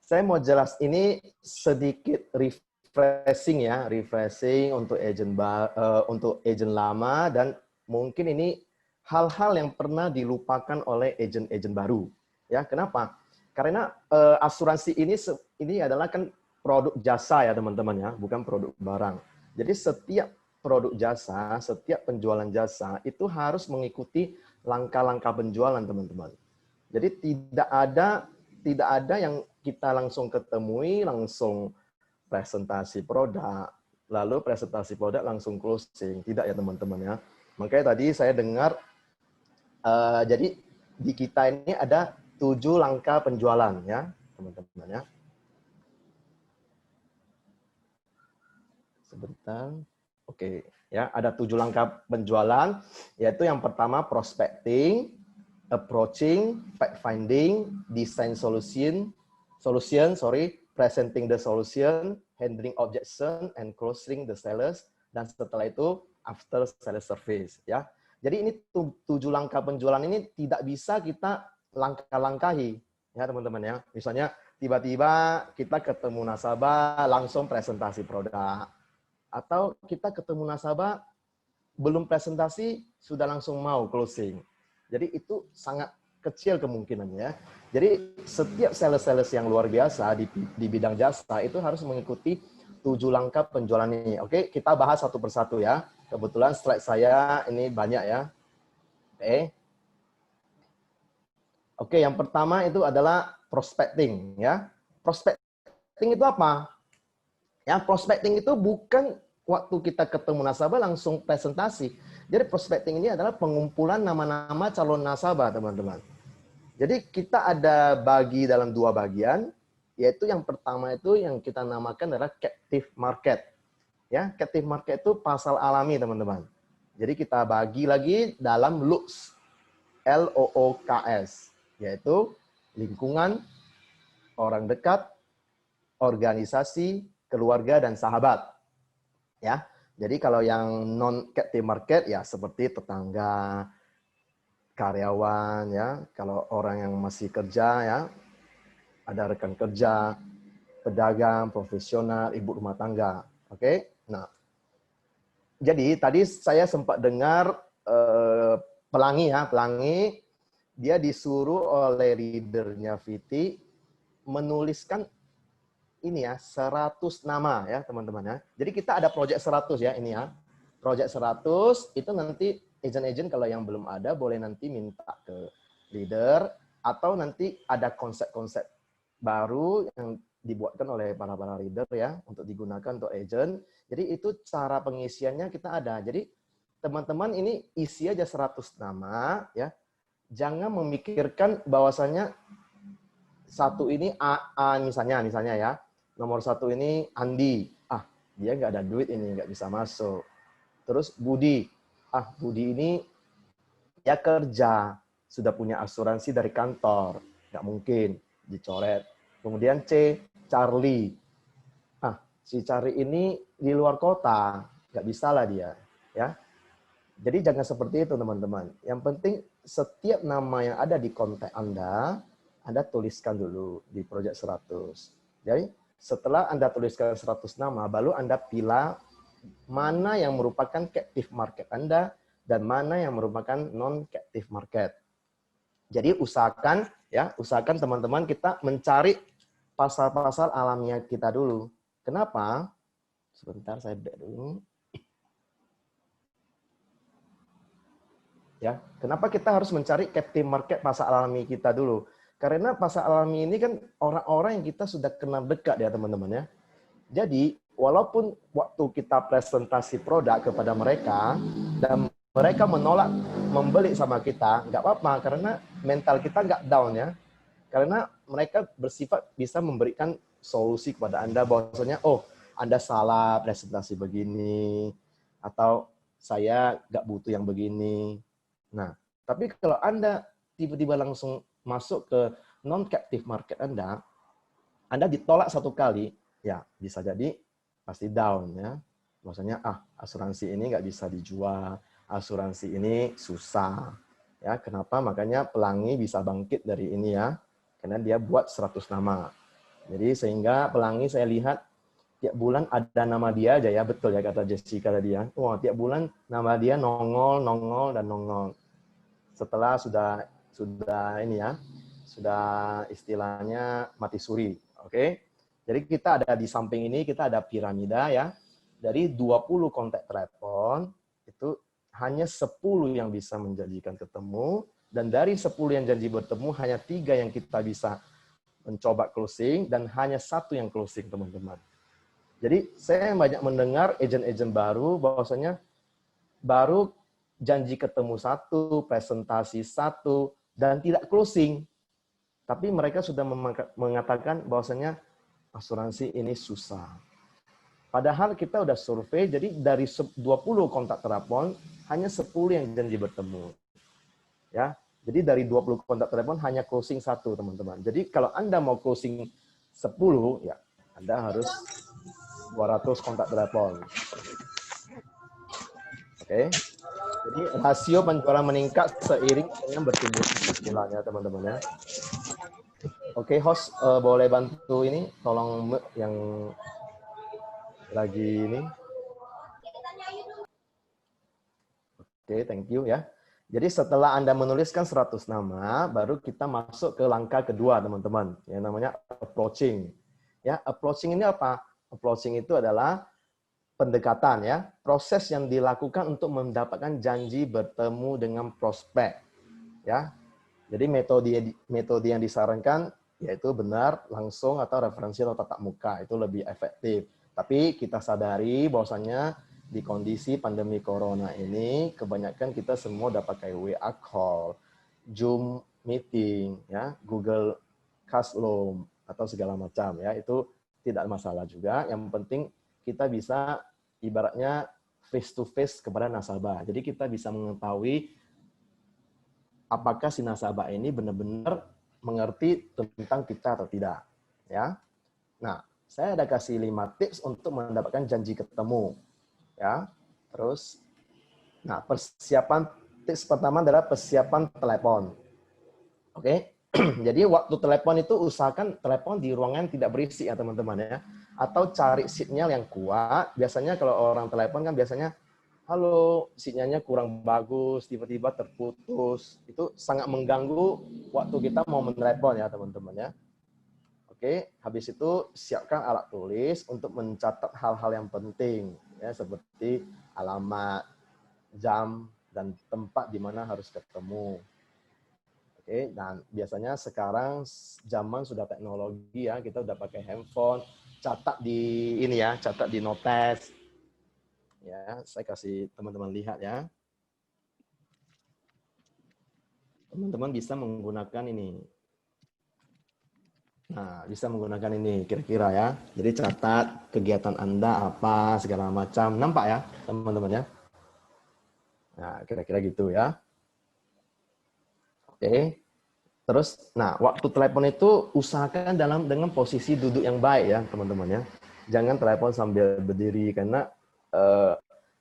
S4: saya mau jelas ini sedikit refreshing ya, refreshing untuk agent lama, dan mungkin ini hal-hal yang pernah dilupakan oleh agent baru. Ya, kenapa? Karena asuransi ini adalah kan produk jasa ya teman-teman ya, bukan produk barang. Jadi setiap produk jasa, setiap penjualan jasa itu harus mengikuti langkah-langkah penjualan teman-teman. Jadi tidak ada yang kita langsung ketemui, langsung presentasi produk, lalu presentasi produk langsung closing. Tidak ya teman-teman ya. Makanya tadi saya dengar, jadi di kita ini ada 7 langkah penjualan ya teman-teman ya. Sebentar. Oke, ya, ada 7 langkah penjualan, yaitu yang pertama prospecting, approaching, fact finding, design solution, presenting the solution, handling objection, and closing the sellers, dan setelah itu after sales service ya. Jadi ini 7 langkah penjualan ini tidak bisa kita langkah-langkahi ya teman-teman ya. Misalnya tiba-tiba kita ketemu nasabah langsung presentasi produk, atau kita ketemu nasabah belum presentasi sudah langsung mau closing. Jadi itu sangat kecil kemungkinannya. Jadi setiap sales yang luar biasa di bidang jasa itu harus mengikuti 7 langkah penjualan ini. Oke, kita bahas satu persatu ya. Kebetulan slide saya ini banyak ya. Oke, yang pertama itu adalah prospecting ya. Prospecting prospecting itu apa? Ya, prospecting itu bukan waktu kita ketemu nasabah langsung presentasi. Jadi prospecting ini adalah pengumpulan nama-nama calon nasabah, teman-teman. Jadi kita ada bagi dalam 2 bagian, yaitu yang pertama itu yang kita namakan adalah captive market. Ya, captive market itu pasar alami, teman-teman. Jadi kita bagi lagi dalam LOOKS, LOOKS, yaitu lingkungan, orang dekat, organisasi, keluarga, dan sahabat. Ya, jadi kalau yang non captive market ya seperti tetangga, karyawan, ya. Kalau orang yang masih kerja, ya ada rekan kerja, pedagang, profesional, ibu rumah tangga. Oke, nah. Jadi tadi saya sempat dengar Pelangi, ya, Pelangi dia disuruh oleh leadernya Viti menuliskan ini ya 100 nama ya teman-teman ya. Jadi kita ada project 100 ya ini ya. Project 100 itu nanti agent-agent kalau yang belum ada boleh nanti minta ke leader atau nanti ada konsep-konsep baru yang dibuatkan oleh para leader ya untuk digunakan untuk agent. Jadi itu cara pengisiannya kita ada. Jadi teman-teman ini isi aja 100 nama ya. Jangan memikirkan bahwasannya satu ini A misalnya ya. Nomor 1 ini Andi. Ah, dia nggak ada duit ini, nggak bisa masuk. Terus Budi. Ah, Budi ini ya kerja, sudah punya asuransi dari kantor. Nggak mungkin dicoret. Kemudian C, Charlie. Ah, si Charlie ini di luar kota. Nggak bisa lah dia. Ya. Jadi jangan seperti itu, teman-teman. Yang penting setiap nama yang ada di kontak Anda tuliskan dulu di project 100. Jadi setelah Anda tuliskan 100 nama, baru Anda pilih mana yang merupakan captive market Anda dan mana yang merupakan non-captive market. Jadi usahakan teman-teman kita mencari pasar-pasar alamiah kita dulu. Kenapa? Sebentar saya back dulu. Ya, kenapa kita harus mencari captive market pasar alami kita dulu? Karena pasar alami ini kan orang-orang yang kita sudah kenal dekat ya teman-teman ya. Jadi walaupun waktu kita presentasi produk kepada mereka dan mereka menolak membeli sama kita, nggak apa-apa karena mental kita nggak down ya. Karena mereka bersifat bisa memberikan solusi kepada Anda bahwasanya oh Anda salah presentasi begini atau saya nggak butuh yang begini. Nah, tapi kalau Anda tiba-tiba langsung masuk ke non-captive market Anda ditolak satu kali, ya bisa jadi pasti down ya. Maksudnya asuransi ini nggak bisa dijual, asuransi ini susah. Ya, kenapa? Makanya Pelangi bisa bangkit dari ini ya. Karena dia buat 100 nama. Jadi sehingga Pelangi saya lihat tiap bulan ada nama dia aja ya, betul ya kata Jessica tadi ya. Wah, tiap bulan nama dia nongol, dan nongol. Setelah sudah ini ya, sudah istilahnya mati suri. Oke. Jadi kita ada di samping ini, kita ada piramida ya. Dari 20 kontak telepon, itu hanya 10 yang bisa menjanjikan ketemu. Dan dari 10 yang janji bertemu, hanya 3 yang kita bisa mencoba closing, dan hanya 1 yang closing, teman-teman. Jadi saya banyak mendengar agent-agent baru, bahwasanya baru janji ketemu 1, presentasi 1, dan tidak closing. Tapi mereka sudah mengatakan bahwasanya asuransi ini susah. Padahal kita udah survei, jadi dari 20 kontak telepon, hanya 10 yang janji bertemu. Ya, jadi dari 20 kontak telepon, hanya closing 1, teman-teman. Jadi kalau Anda mau closing 10, ya Anda harus 200 kontak telepon. Oke. Jadi rasio penjualan meningkat seiring dengan bertumbuh penjualannya, teman-teman ya. Oke, host boleh bantu ini, tolong yang lagi ini. Oke, thank you ya. Jadi setelah Anda menuliskan 100 nama, baru kita masuk ke langkah kedua, teman-teman. Yang namanya approaching. Ya, approaching ini apa? Approaching itu adalah pendekatan ya, proses yang dilakukan untuk mendapatkan janji bertemu dengan prospek. Ya. Jadi metode yang disarankan yaitu benar, langsung, atau referensi atau tatap muka. Itu lebih efektif. Tapi kita sadari bahwasanya di kondisi pandemi corona ini, kebanyakan kita semua udah pakai WA call, Zoom meeting, ya, Google Classroom, atau segala macam. Ya, itu tidak masalah juga. Yang penting kita bisa ibaratnya face to face kepada nasabah. Jadi kita bisa mengetahui apakah si nasabah ini benar-benar mengerti tentang kita atau tidak. Ya. Nah, saya ada kasih 5 tips untuk mendapatkan janji ketemu. Ya. Terus, nah, persiapan tips pertama adalah persiapan telepon. Oke. Jadi waktu telepon itu usahakan telepon di ruangan tidak berisik ya teman-teman ya. Atau cari sinyal yang kuat. Biasanya kalau orang telepon kan biasanya halo, sinyalnya kurang bagus, tiba-tiba terputus. Itu sangat mengganggu waktu kita mau menelepon ya teman-teman ya. Oke, habis itu siapkan alat tulis untuk mencatat hal-hal yang penting ya, seperti alamat, jam, dan tempat di mana harus ketemu. Oke, dan biasanya sekarang zaman sudah teknologi ya, kita udah pakai handphone, catat di ini ya, catat di notes. Ya, saya kasih teman-teman lihat ya. Teman-teman bisa menggunakan ini. Nah, bisa menggunakan ini kira-kira ya. Jadi catat kegiatan Anda apa, segala macam. Nampak ya, teman-teman ya? Nah, kira-kira gitu ya. Oke. Terus, nah, waktu telepon itu usahakan dengan posisi duduk yang baik ya, teman-teman ya. Jangan telepon sambil berdiri, karena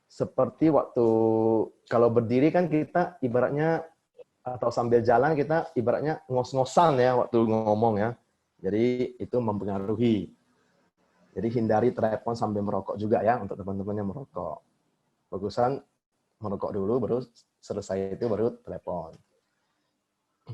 S4: seperti waktu kalau berdiri kan kita ibaratnya atau sambil jalan kita ibaratnya ngos-ngosan ya waktu ngomong ya. Jadi itu mempengaruhi. Jadi hindari telepon sambil merokok juga ya untuk teman-teman yang merokok. Bagusan merokok dulu, baru selesai itu baru telepon.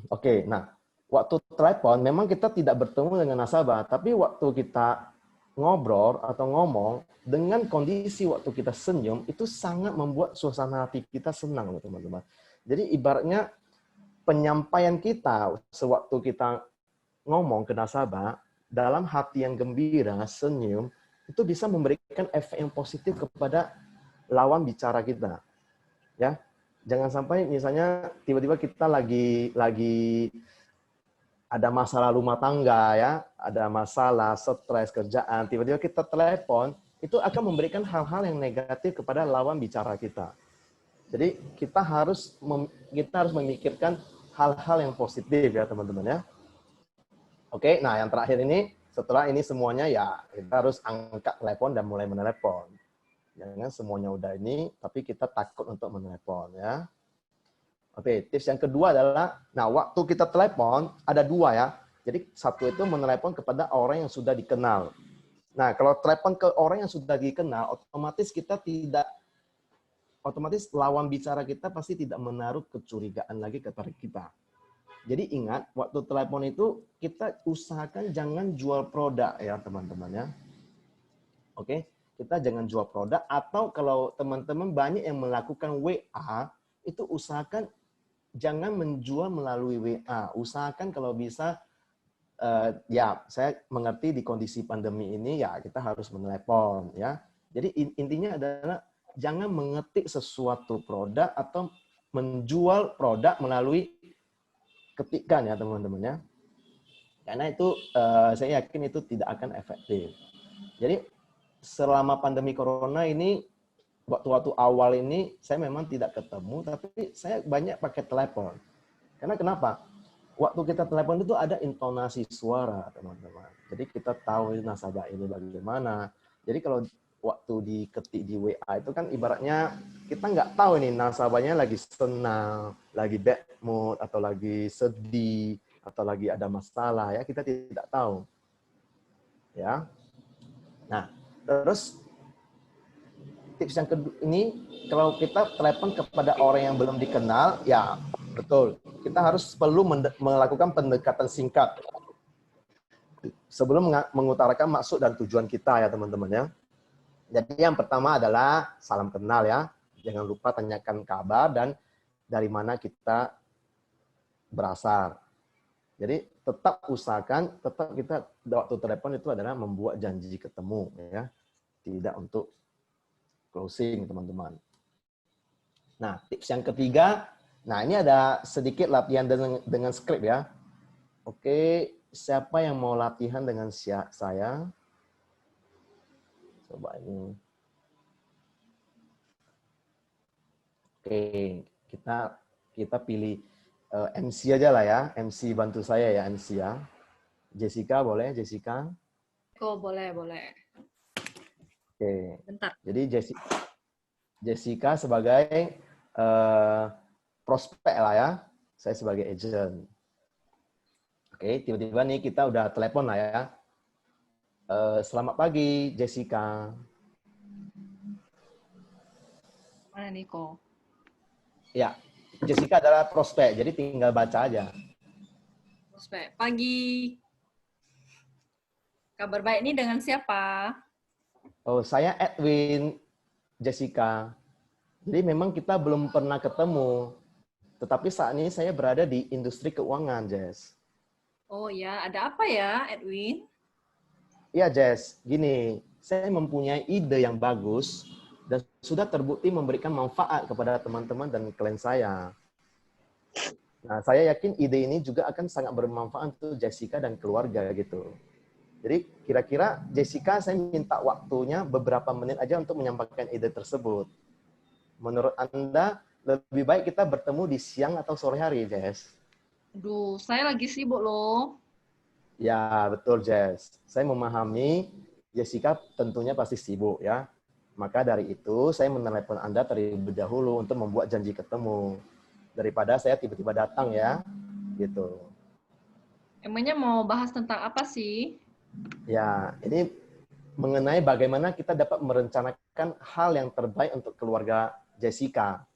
S4: Oke, nah waktu telepon memang kita tidak bertemu dengan nasabah, tapi waktu kita ngobrol atau ngomong dengan kondisi waktu kita senyum itu sangat membuat suasana hati kita senang loh teman-teman. Jadi ibaratnya penyampaian kita sewaktu kita ngomong ke nasabah dalam hati yang gembira, senyum, itu bisa memberikan efek yang positif kepada lawan bicara kita. Ya. Jangan sampai misalnya tiba-tiba kita lagi ada masalah rumah tangga ya, ada masalah stres kerjaan, tiba-tiba kita telepon, itu akan memberikan hal-hal yang negatif kepada lawan bicara kita. Jadi kita harus memikirkan hal-hal yang positif ya teman-teman ya. Oke, nah yang terakhir ini, setelah ini semuanya ya kita harus angkat telepon dan mulai menelepon. Jangan semuanya udah ini, tapi kita takut untuk menelepon ya. Oke, tips yang kedua adalah, nah waktu kita telepon ada 2 ya. Jadi satu itu menelepon kepada orang yang sudah dikenal. Nah kalau telepon ke orang yang sudah dikenal, otomatis lawan bicara kita pasti tidak menaruh kecurigaan lagi kepada kita. Jadi ingat, waktu telepon itu kita usahakan jangan jual produk ya teman-teman ya. Oke, kita jangan jual produk, atau kalau teman-teman banyak yang melakukan WA, itu usahakan jangan menjual melalui WA. Usahakan kalau bisa, ya saya mengerti di kondisi pandemi ini ya kita harus menelepon ya. Jadi intinya adalah jangan mengetik sesuatu produk atau menjual produk melalui ketikan ya teman-teman ya. Karena itu saya yakin itu tidak akan efektif. Jadi selama pandemi corona ini, waktu-waktu awal ini saya memang tidak ketemu, tapi saya banyak pakai telepon. Karena kenapa? Waktu kita telepon itu ada intonasi suara teman-teman. Jadi kita tahu nasabah ini bagaimana. Jadi kalau waktu diketik di WA itu kan ibaratnya kita nggak tahu ini nasabahnya lagi senang, lagi bad mood, atau lagi sedih, atau lagi ada masalah ya, kita tidak tahu. Ya. Nah, terus tips yang kedua ini, kalau kita telepon kepada orang yang belum dikenal, ya betul, kita harus perlu melakukan pendekatan singkat sebelum mengutarakan maksud dan tujuan kita ya teman-teman ya. Jadi yang pertama adalah salam kenal ya. Jangan lupa tanyakan kabar dan dari mana kita berasal. Jadi tetap usahakan, tetap kita waktu telepon itu adalah membuat janji ketemu, ya, tidak untuk closing, teman-teman. Nah, tips yang ketiga, nah ini ada sedikit latihan dengan skrip ya. Oke, siapa yang mau latihan dengan saya? Coba ini. Oke, kita pilih MC aja lah ya. MC bantu saya ya, MC ya. Jessica boleh, Jessica?
S1: Oh, boleh, boleh.
S4: Oke.
S1: Bentar.
S4: Jadi Jessica sebagai prospek lah ya. Saya sebagai agent. Oke, tiba-tiba nih kita udah telepon lah ya. Selamat pagi, Jessica.
S1: Mana Niko?
S4: Ya, Jessica adalah prospek, jadi tinggal baca aja.
S1: Prospek. Pagi. Kabar baik ini dengan siapa?
S4: Oh, saya Edwin, Jessica. Jadi memang kita belum pernah ketemu, tetapi saat ini saya berada di industri keuangan, Jess.
S1: Oh ya, ada apa ya, Edwin?
S4: Iya, Jess. Gini, saya mempunyai ide yang bagus dan sudah terbukti memberikan manfaat kepada teman-teman dan klien saya. Nah, saya yakin ide ini juga akan sangat bermanfaat untuk Jessica dan keluarga gitu. Jadi kira-kira Jessica, saya minta waktunya beberapa menit aja untuk menyampaikan ide tersebut. Menurut Anda, lebih baik kita bertemu di siang atau sore hari, Jess?
S1: Aduh, saya lagi sibuk loh.
S4: Ya, betul, Jess. Saya memahami Jessica tentunya pasti sibuk ya. Maka dari itu, saya menelepon Anda terlebih dahulu untuk membuat janji ketemu. Daripada saya tiba-tiba datang ya, gitu.
S1: Emangnya mau bahas tentang apa sih?
S4: Ya, ini mengenai bagaimana kita dapat merencanakan hal yang terbaik untuk keluarga Jessica.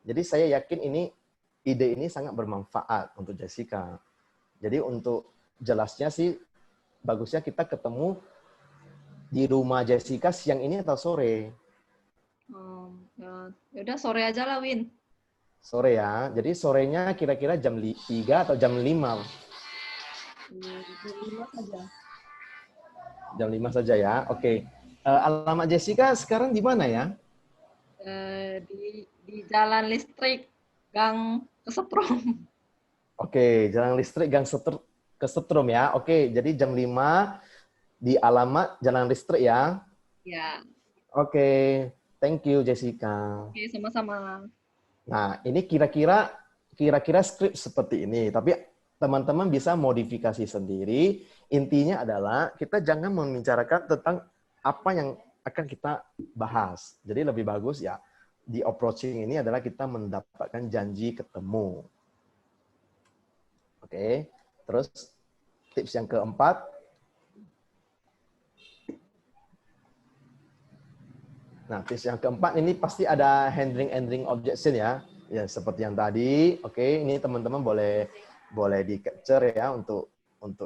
S4: Jadi saya yakin ide ini sangat bermanfaat untuk Jessica. Jadi untuk jelasnya sih, bagusnya kita ketemu di rumah Jessica siang ini atau sore?
S1: Ya udah sore aja lah, Win.
S4: Sore ya. Jadi sorenya kira-kira jam 3 atau jam 5?
S1: Jam 5 saja.
S4: Jam 5 saja ya. Oke. Alamat Jessica sekarang di mana ya?
S1: Di jalan listrik, Gang Kesetrum.
S4: Oke, jalan listrik Gang Kesetrum ya. Oke, jadi jam 5 di alamat jalan listrik ya.
S1: Ya,
S4: Oke, thank you Jessica.
S1: oke, sama-sama.
S4: Nah, ini kira-kira skrip seperti ini, tapi teman-teman bisa modifikasi sendiri. Intinya adalah kita jangan membicarakan tentang apa yang akan kita bahas. Jadi lebih bagus ya di approaching ini adalah kita mendapatkan janji ketemu. Oke, terus tips yang keempat, nah tips yang keempat ini pasti ada handling objection ya, ya seperti yang tadi. Oke, ini teman-teman boleh di capture ya untuk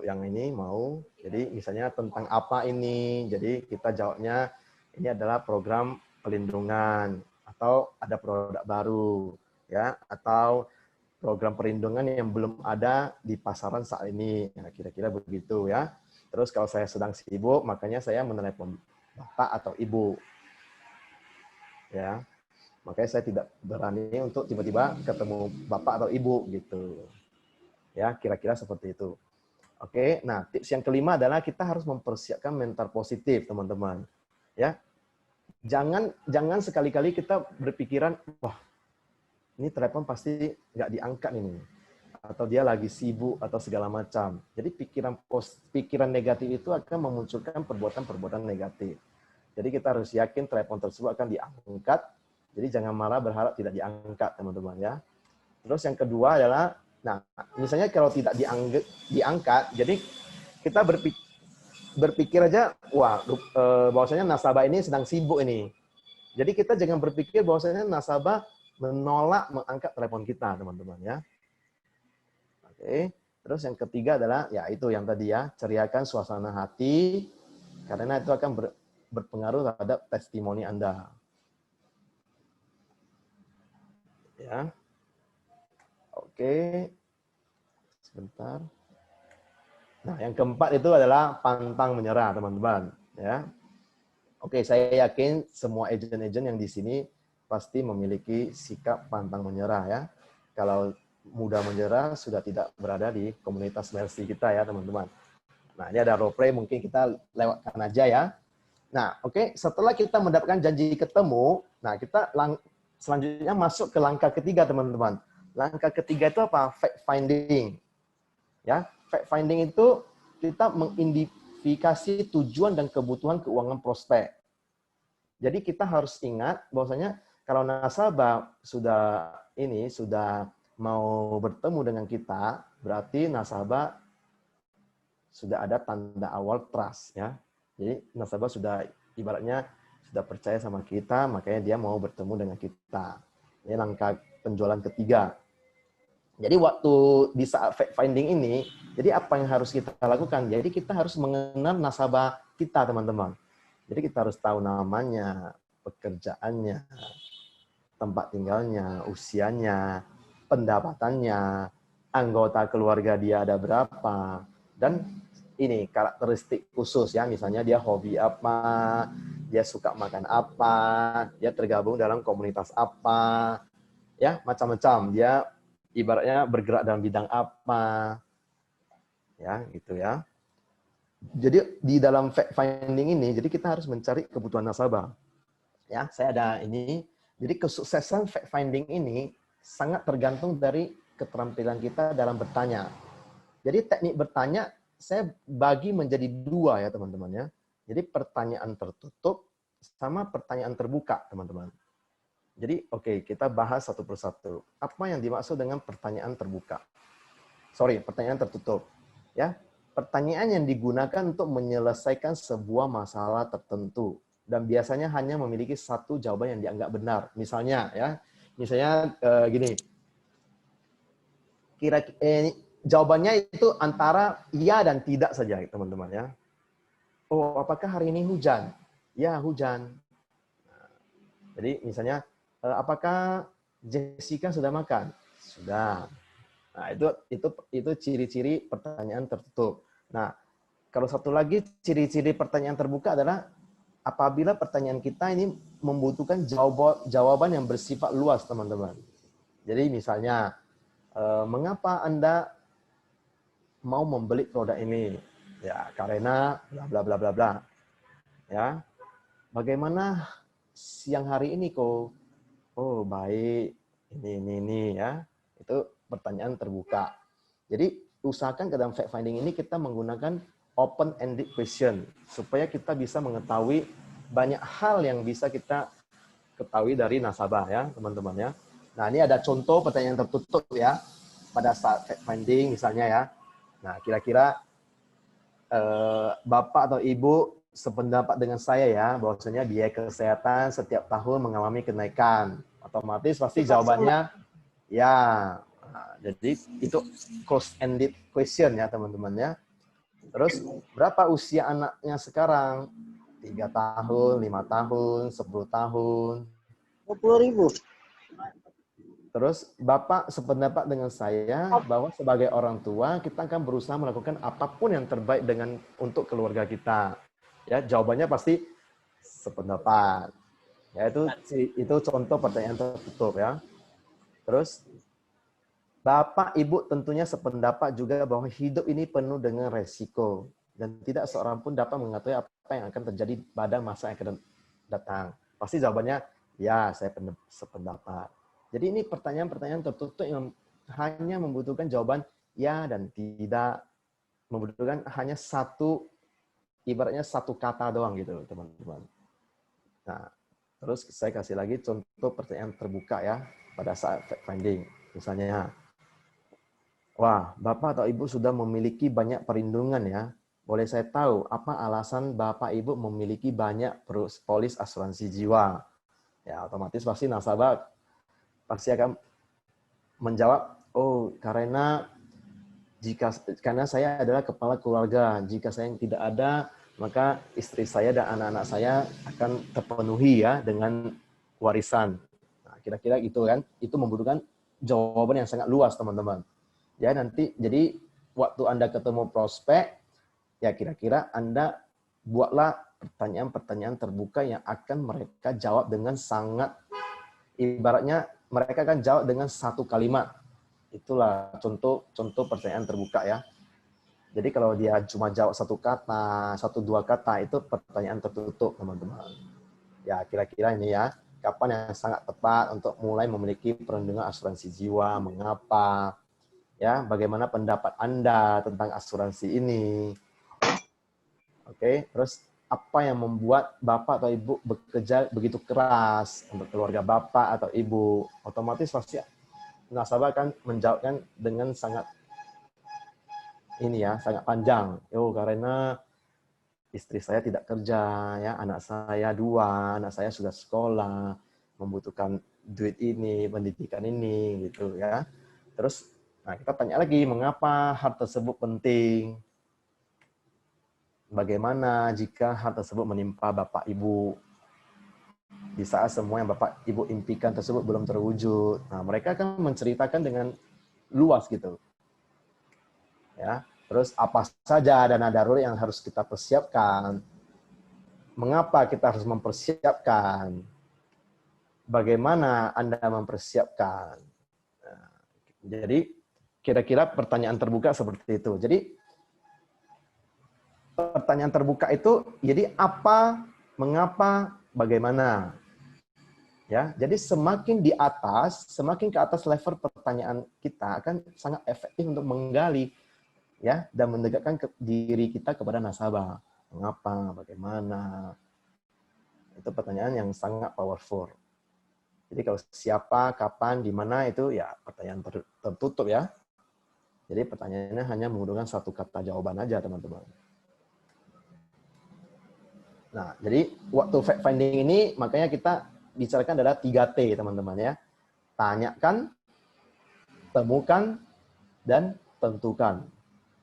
S4: yang ini mau. Jadi misalnya tentang apa ini, jadi kita jawabnya ini adalah program pelindungan atau ada produk baru ya, atau program perlindungan yang belum ada di pasaran saat ini. Nah, kira-kira begitu ya. Terus kalau saya sedang sibuk, makanya saya menelepon Bapak atau Ibu. Ya. Makanya saya tidak berani untuk tiba-tiba ketemu Bapak atau Ibu gitu. Ya, kira-kira seperti itu. Oke, nah tips yang kelima adalah kita harus mempersiapkan mental positif, teman-teman. Ya. Jangan sekali-kali kita berpikiran, wah, ini telepon pasti nggak diangkat ini, atau dia lagi sibuk atau segala macam. Jadi pikiran negatif itu akan memunculkan perbuatan-perbuatan negatif. Jadi kita harus yakin telepon tersebut akan diangkat. Jadi jangan marah berharap tidak diangkat, teman-teman ya. Terus yang kedua adalah, nah misalnya kalau tidak diangkat, jadi kita berpikir aja, wah, bahwasanya nasabah ini sedang sibuk ini. Jadi kita jangan berpikir bahwasanya nasabah menolak mengangkat telepon kita, teman-teman ya. Oke. Terus yang ketiga adalah ya itu yang tadi ya, ceriakan suasana hati karena itu akan berpengaruh terhadap testimoni Anda. Ya. Oke. Sebentar. Nah, yang keempat itu adalah pantang menyerah, teman-teman. Ya, oke, saya yakin semua agent-agent yang di sini pasti memiliki sikap pantang menyerah ya. Kalau mudah menyerah sudah tidak berada di komunitas Mercy kita ya, teman-teman. Nah, ini ada role play, mungkin kita lewatkan aja ya. Nah, oke, setelah kita mendapatkan janji ketemu, nah kita selanjutnya masuk ke langkah ketiga, teman-teman. Langkah ketiga itu apa? Fact finding. Ya, fact finding itu kita mengidentifikasi tujuan dan kebutuhan keuangan prospek. Jadi kita harus ingat bahwasanya kalau nasabah sudah mau bertemu dengan kita, berarti nasabah sudah ada tanda awal trust ya. Jadi nasabah sudah ibaratnya sudah percaya sama kita, makanya dia mau bertemu dengan kita. Ini langkah penjualan ketiga. Jadi waktu di saat fact finding ini, jadi apa yang harus kita lakukan? Jadi kita harus mengenal nasabah kita, teman-teman. Jadi kita harus tahu namanya, pekerjaannya, tempat tinggalnya, usianya, pendapatannya, anggota keluarga dia ada berapa, dan ini karakteristik khusus ya, misalnya dia hobi apa, dia suka makan apa, dia tergabung dalam komunitas apa, ya macam-macam. Dia ibaratnya bergerak dalam bidang apa, ya gitu ya. Jadi di dalam fact finding ini, jadi kita harus mencari kebutuhan nasabah. Ya, saya ada ini. Jadi kesuksesan fact finding ini sangat tergantung dari keterampilan kita dalam bertanya. Jadi teknik bertanya saya bagi menjadi dua ya teman-teman ya. Jadi pertanyaan tertutup sama pertanyaan terbuka teman-teman. Jadi oke, kita bahas satu persatu. Apa yang dimaksud dengan pertanyaan terbuka? Sorry, pertanyaan tertutup. Ya, pertanyaan yang digunakan untuk menyelesaikan sebuah masalah tertentu dan biasanya hanya memiliki satu jawaban yang dianggap benar. Misalnya gini. Jawabannya itu antara iya dan tidak saja, teman-teman ya. Oh, apakah hari ini hujan? Ya, hujan. Jadi misalnya, apakah Jessica sudah makan? Sudah. Nah, itu ciri-ciri pertanyaan tertutup. Nah, kalau satu lagi ciri-ciri pertanyaan terbuka adalah apabila pertanyaan kita ini membutuhkan jawaban yang bersifat luas, teman-teman. Jadi misalnya, mengapa Anda mau membeli produk ini? Ya, karena bla bla bla bla bla. Ya. Bagaimana siang hari ini kok? Oh, baik. Ini ya. Itu pertanyaan terbuka. Jadi, usahakan ke dalam fact finding ini kita menggunakan open ended question supaya kita bisa mengetahui banyak hal yang bisa kita ketahui dari nasabah ya, teman-teman ya. Nah, ini ada contoh pertanyaan tertutup ya pada saat fact finding misalnya ya. Nah, kira-kira Bapak atau Ibu sependapat dengan saya ya, bahwasanya biaya kesehatan setiap tahun mengalami kenaikan. Otomatis pasti jawabannya ya. Nah, jadi itu close-ended question ya, teman-teman ya. Terus, berapa usia anaknya sekarang? 3 tahun, 5 tahun, 10 tahun.
S5: 20.000.
S4: Terus Bapak sependapat dengan saya bahwa sebagai orang tua kita akan berusaha melakukan apapun yang terbaik untuk keluarga kita. Ya, jawabannya pasti sependapat. Ya, itu contoh pertanyaan tertutup ya. Terus Bapak Ibu tentunya sependapat juga bahwa hidup ini penuh dengan resiko dan tidak seorang pun dapat mengetahui apa yang akan terjadi pada masa yang akan datang. Pasti jawabannya ya, saya sependapat. Jadi ini pertanyaan-pertanyaan tertutup yang hanya membutuhkan jawaban ya dan tidak, membutuhkan hanya ibaratnya satu kata doang gitu, teman-teman. Nah, terus saya kasih lagi contoh pertanyaan terbuka ya pada saat fact finding. Misalnya, wah, Bapak atau Ibu sudah memiliki banyak perlindungan ya. Boleh saya tahu apa alasan Bapak Ibu memiliki banyak polis asuransi jiwa? Ya, otomatis pasti nasabah pasti akan menjawab, oh karena saya adalah kepala keluarga. Jika saya tidak ada, maka istri saya dan anak-anak saya akan terpenuhi ya dengan warisan. Nah, kira-kira gitu kan. Itu membutuhkan jawaban yang sangat luas, teman-teman. Ya, jadi waktu Anda ketemu prospek, ya kira-kira Anda buatlah pertanyaan-pertanyaan terbuka yang akan mereka jawab dengan sangat, ibaratnya mereka akan jawab dengan satu kalimat. Itulah contoh pertanyaan terbuka ya. Jadi kalau dia cuma jawab satu kata, satu dua kata, itu pertanyaan tertutup, teman-teman. Ya, kira-kira ini ya, kapan yang sangat tepat untuk mulai memiliki perlindungan asuransi jiwa, mengapa, ya, bagaimana pendapat Anda tentang asuransi ini. Oke, terus apa yang membuat Bapak atau Ibu bekerja begitu keras untuk keluarga Bapak atau Ibu? Otomatis pasti nasabah akan menjawabkan dengan sangat sangat panjang. Karena istri saya tidak kerja, ya, anak saya 2, anak saya sudah sekolah, membutuhkan duit ini, pendidikan ini, gitu ya. Terus, nah kita tanya lagi, mengapa hal tersebut penting? Bagaimana jika hal tersebut menimpa Bapak Ibu? Di saat semua yang Bapak Ibu impikan tersebut belum terwujud. Nah, mereka akan menceritakan dengan luas gitu. Ya, terus apa saja dana darurat yang harus kita persiapkan? Mengapa kita harus mempersiapkan? Bagaimana Anda mempersiapkan? Nah, jadi kira-kira pertanyaan terbuka seperti itu. Jadi pertanyaan terbuka itu jadi apa, mengapa, bagaimana. Ya, jadi semakin di atas, semakin ke atas level pertanyaan kita akan sangat efektif untuk menggali, ya, dan mendekatkan diri kita kepada nasabah. Mengapa, bagaimana. Itu pertanyaan yang sangat powerful. Jadi kalau siapa, kapan, di mana, itu ya pertanyaan tertutup ya. Jadi pertanyaannya hanya menggunakan satu kata jawaban aja, teman-teman. Nah, jadi waktu fact finding ini makanya kita bicarakan adalah 3T, teman-teman ya. Tanyakan, temukan, dan tentukan.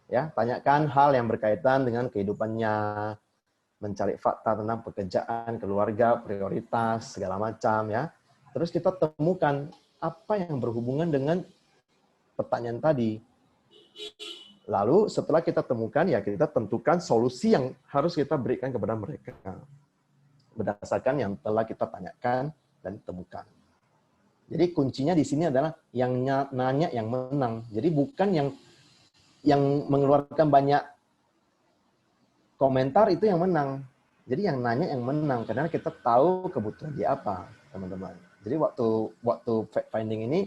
S4: Ya, tanyakan hal yang berkaitan dengan kehidupannya, mencari fakta tentang pekerjaan, keluarga, prioritas, segala macam ya. Terus kita temukan apa yang berhubungan dengan pertanyaan tadi. Lalu setelah kita temukan, ya kita tentukan solusi yang harus kita berikan kepada mereka. Berdasarkan yang telah kita tanyakan dan temukan. Jadi kuncinya di sini adalah yang nanya yang menang. Jadi bukan yang mengeluarkan banyak komentar itu yang menang. Jadi yang nanya yang menang karena kita tahu kebutuhan dia apa, teman-teman. Jadi waktu fact finding ini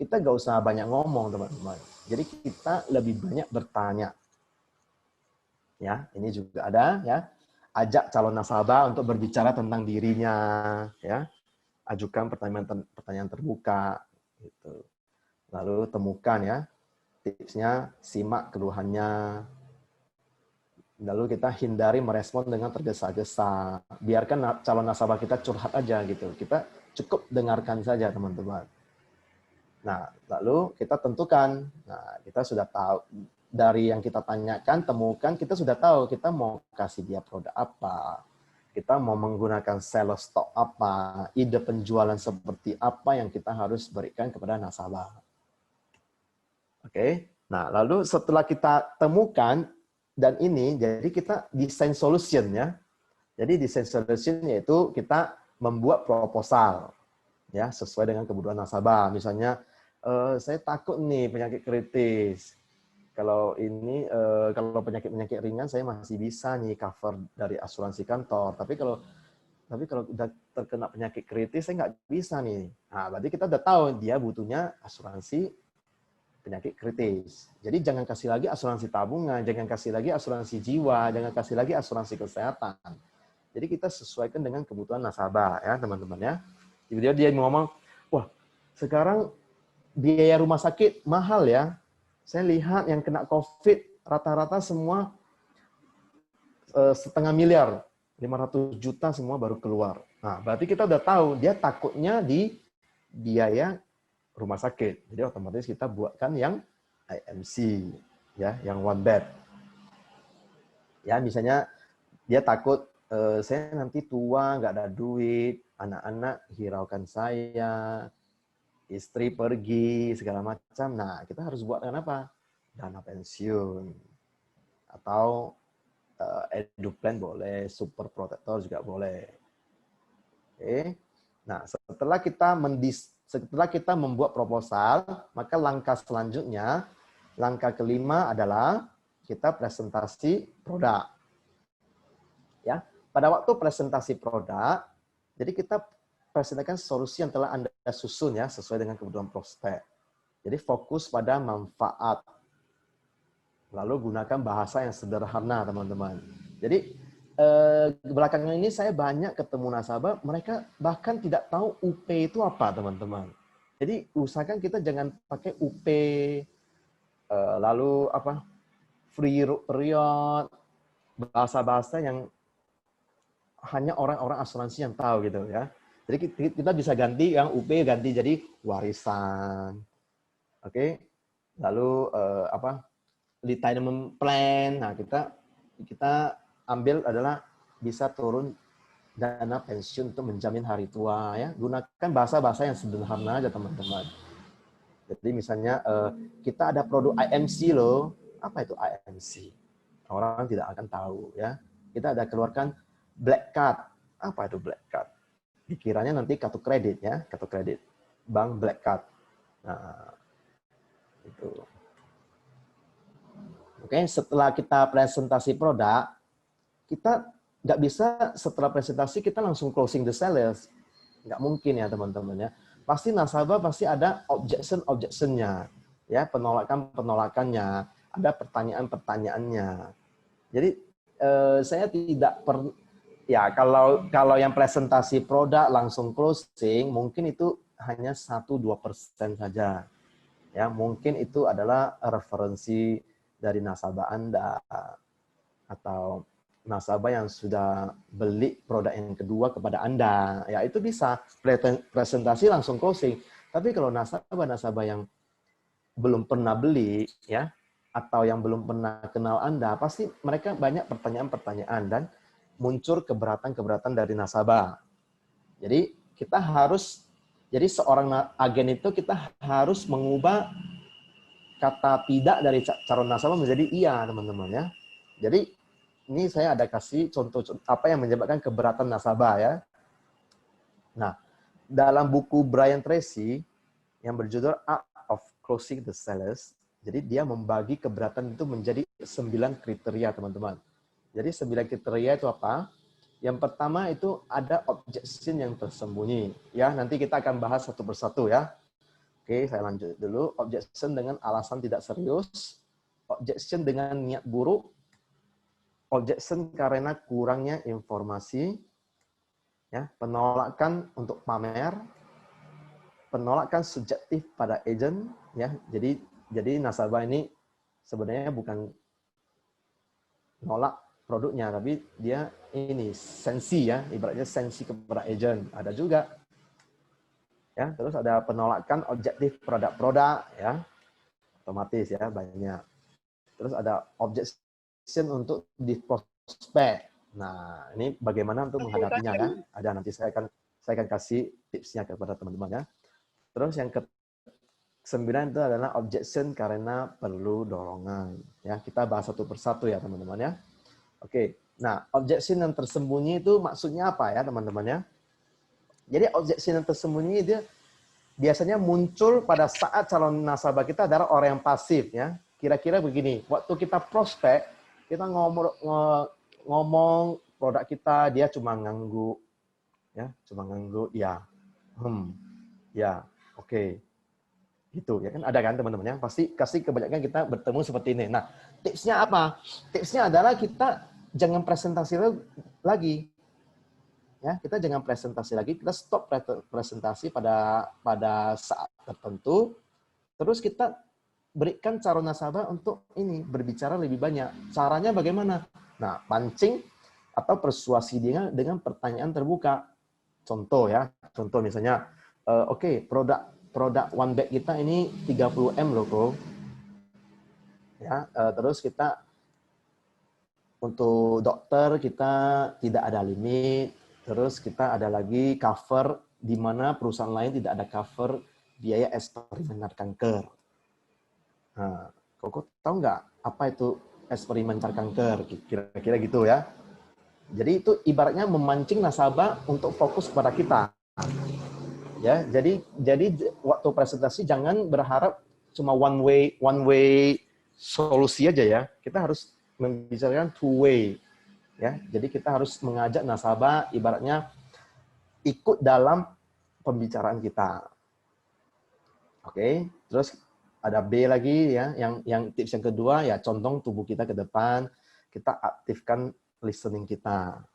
S4: kita nggak usah banyak ngomong, teman-teman. Jadi kita lebih banyak bertanya. Ya, ini juga ada ya. Ajak calon nasabah untuk berbicara tentang dirinya, ya. Ajukan pertanyaan terbuka gitu. Lalu temukan ya. Tipsnya simak keluhannya. Lalu kita hindari merespon dengan tergesa-gesa. Biarkan calon nasabah kita curhat aja gitu. Kita cukup dengarkan saja, teman-teman. Nah, lalu kita tentukan. Nah, kita sudah tahu dari yang kita tanyakan, temukan, kita sudah tahu kita mau kasih dia produk apa. Kita mau menggunakan sales stock apa, ide penjualan seperti apa yang kita harus berikan kepada nasabah. Oke. Nah, lalu setelah kita temukan dan ini, jadi kita desain solution ya. Jadi desain solution yaitu kita membuat proposal ya sesuai dengan kebutuhan nasabah. Misalnya saya takut nih penyakit kritis. Kalau ini kalau penyakit ringan saya masih bisa nih cover dari asuransi kantor. Tapi kalau udah terkena penyakit kritis saya nggak bisa nih. Nah, berarti kita udah tahu dia butuhnya asuransi penyakit kritis. Jadi jangan kasih lagi asuransi tabungan, jangan kasih lagi asuransi jiwa, jangan kasih lagi asuransi kesehatan. Jadi kita sesuaikan dengan kebutuhan nasabah ya, teman-teman ya. Jadi dia ngomong, "Wah, sekarang biaya rumah sakit mahal ya. Saya lihat yang kena COVID rata-rata semua 1,5 miliar, 500 juta semua baru keluar." Nah, berarti kita udah tahu dia takutnya di biaya rumah sakit. Jadi otomatis kita buatkan yang IMC ya, yang one bed. Ya, misalnya dia takut saya nanti tua nggak ada duit, anak-anak hiraukan saya, istri pergi segala macam. Nah, kita harus buatkan apa? dana pensiun, atau eduplan boleh, super protektor juga boleh. Oke. Nah, setelah kita membuat proposal, maka langkah selanjutnya, langkah kelima adalah kita presentasi produk. Ya, pada waktu presentasi produk, jadi kita presentasikan solusi yang telah Anda susun ya, sesuai dengan kebutuhan prospek. Jadi fokus pada manfaat. Lalu gunakan bahasa yang sederhana, teman-teman. Jadi belakangan ini saya banyak ketemu nasabah, mereka bahkan tidak tahu UP itu apa, teman-teman. Jadi usahakan kita jangan pakai UP, lalu apa, free period, bahasa-bahasa yang hanya orang-orang asuransi yang tahu gitu ya. Jadi kita bisa ganti yang UP, ganti jadi warisan, oke? Lalu apa, retirement plan. Nah, kita ambil adalah bisa turun dana pensiun untuk menjamin hari tua ya. Gunakan bahasa-bahasa yang sederhana aja, teman-teman. Jadi misalnya kita ada produk IMC loh. Apa itu IMC? Orang tidak akan tahu ya. Kita ada keluarkan black card. Apa itu black card? Dikiranya nanti kartu kredit ya, kartu kredit. Bank black card. Nah, itu. Oke, setelah kita presentasi produk, kita nggak bisa setelah presentasi kita langsung closing the sales. Nggak mungkin ya, teman-teman ya. Pasti nasabah pasti ada objection-nya, ya, penolakan-penolakannya, ada pertanyaan-pertanyaannya. Jadi saya tidak ya kalau yang presentasi produk langsung closing mungkin itu hanya 1-2% saja. Ya, mungkin itu adalah referensi dari nasabah Anda atau nasabah yang sudah beli produk yang kedua kepada Anda. Ya, itu bisa presentasi langsung closing. Tapi kalau nasabah-nasabah yang belum pernah beli ya atau yang belum pernah kenal Anda, pasti mereka banyak pertanyaan-pertanyaan dan muncul keberatan-keberatan dari nasabah. Jadi kita harus, jadi seorang agen itu kita harus mengubah kata tidak dari calon nasabah menjadi iya, teman-teman ya. Jadi ini saya ada kasih contoh apa yang menyebabkan keberatan nasabah ya. Nah, dalam buku Brian Tracy yang berjudul Art of Closing the Sales, jadi dia membagi keberatan itu menjadi 9 kriteria, teman-teman. Jadi 9 kriteria itu apa? Yang pertama itu ada objection yang tersembunyi. Ya, nanti kita akan bahas satu persatu ya. Oke, saya lanjut dulu. Objection dengan alasan tidak serius, objection dengan niat buruk, objection karena kurangnya informasi, ya, penolakan untuk pamer, penolakan subjektif pada agent, ya. Jadi nasabah ini sebenarnya bukan nolak produknya, tapi dia ini sensi ya, ibaratnya sensi kepada agent. Ada juga. Ya, terus ada penolakan objektif produk-produk ya. Otomatis ya, banyak. Terus ada objection untuk di prospek. Nah, ini bagaimana untuk menghadapinya ya? Ada, nanti saya akan kasih tipsnya kepada teman-teman ya. Terus yang ke-9 itu adalah objection karena perlu dorongan. Ya, kita bahas satu persatu ya, teman-teman ya. Oke. Nah, objection yang tersembunyi itu maksudnya apa ya, teman-teman ya? Jadi objection yang tersembunyi dia biasanya muncul pada saat calon nasabah kita adalah orang yang pasif ya. Kira-kira begini, waktu kita prospek, kita ngomong produk kita, dia cuma ngangguk ya, ya, oke. Gitu ya kan, ada kan teman-teman ya. Pasti kebanyakan kita bertemu seperti ini. Nah, tipsnya apa? Tipsnya adalah kita jangan presentasi lagi. Ya, kita jangan presentasi lagi, kita stop presentasi pada saat tertentu, terus kita berikan calon nasabah untuk ini berbicara lebih banyak. Caranya bagaimana? Nah, pancing atau persuasi dia dengan pertanyaan terbuka. Contoh ya, contoh misalnya, oke, produk one bag kita ini 30M loh, bro. Ya, terus kita untuk dokter kita tidak ada limit. Terus kita ada lagi cover di mana perusahaan lain tidak ada cover biaya eksperimen kanker. Nah, Koko tahu nggak apa itu eksperimen cari kanker? Kira-kira gitu ya. Jadi itu ibaratnya memancing nasabah untuk fokus pada kita. Ya, jadi waktu presentasi jangan berharap cuma one way solusi aja ya. Kita harus membicarakan two way. Ya, jadi kita harus mengajak nasabah ibaratnya ikut dalam pembicaraan kita. Oke, terus ada B lagi ya, yang tips yang kedua ya, condong tubuh kita ke depan, kita aktifkan listening kita.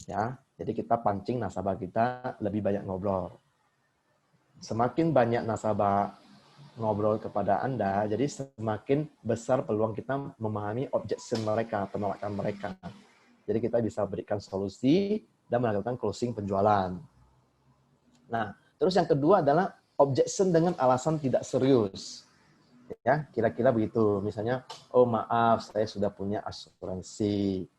S4: Ya, jadi kita pancing nasabah kita lebih banyak ngobrol. Semakin banyak nasabah ngobrol kepada Anda, jadi semakin besar peluang kita memahami objection mereka, penolakan mereka. Jadi kita bisa berikan solusi dan melakukan closing penjualan. Nah, terus yang kedua adalah objection dengan alasan tidak serius. Ya, kira-kira begitu. Misalnya, oh maaf, saya sudah punya asuransi.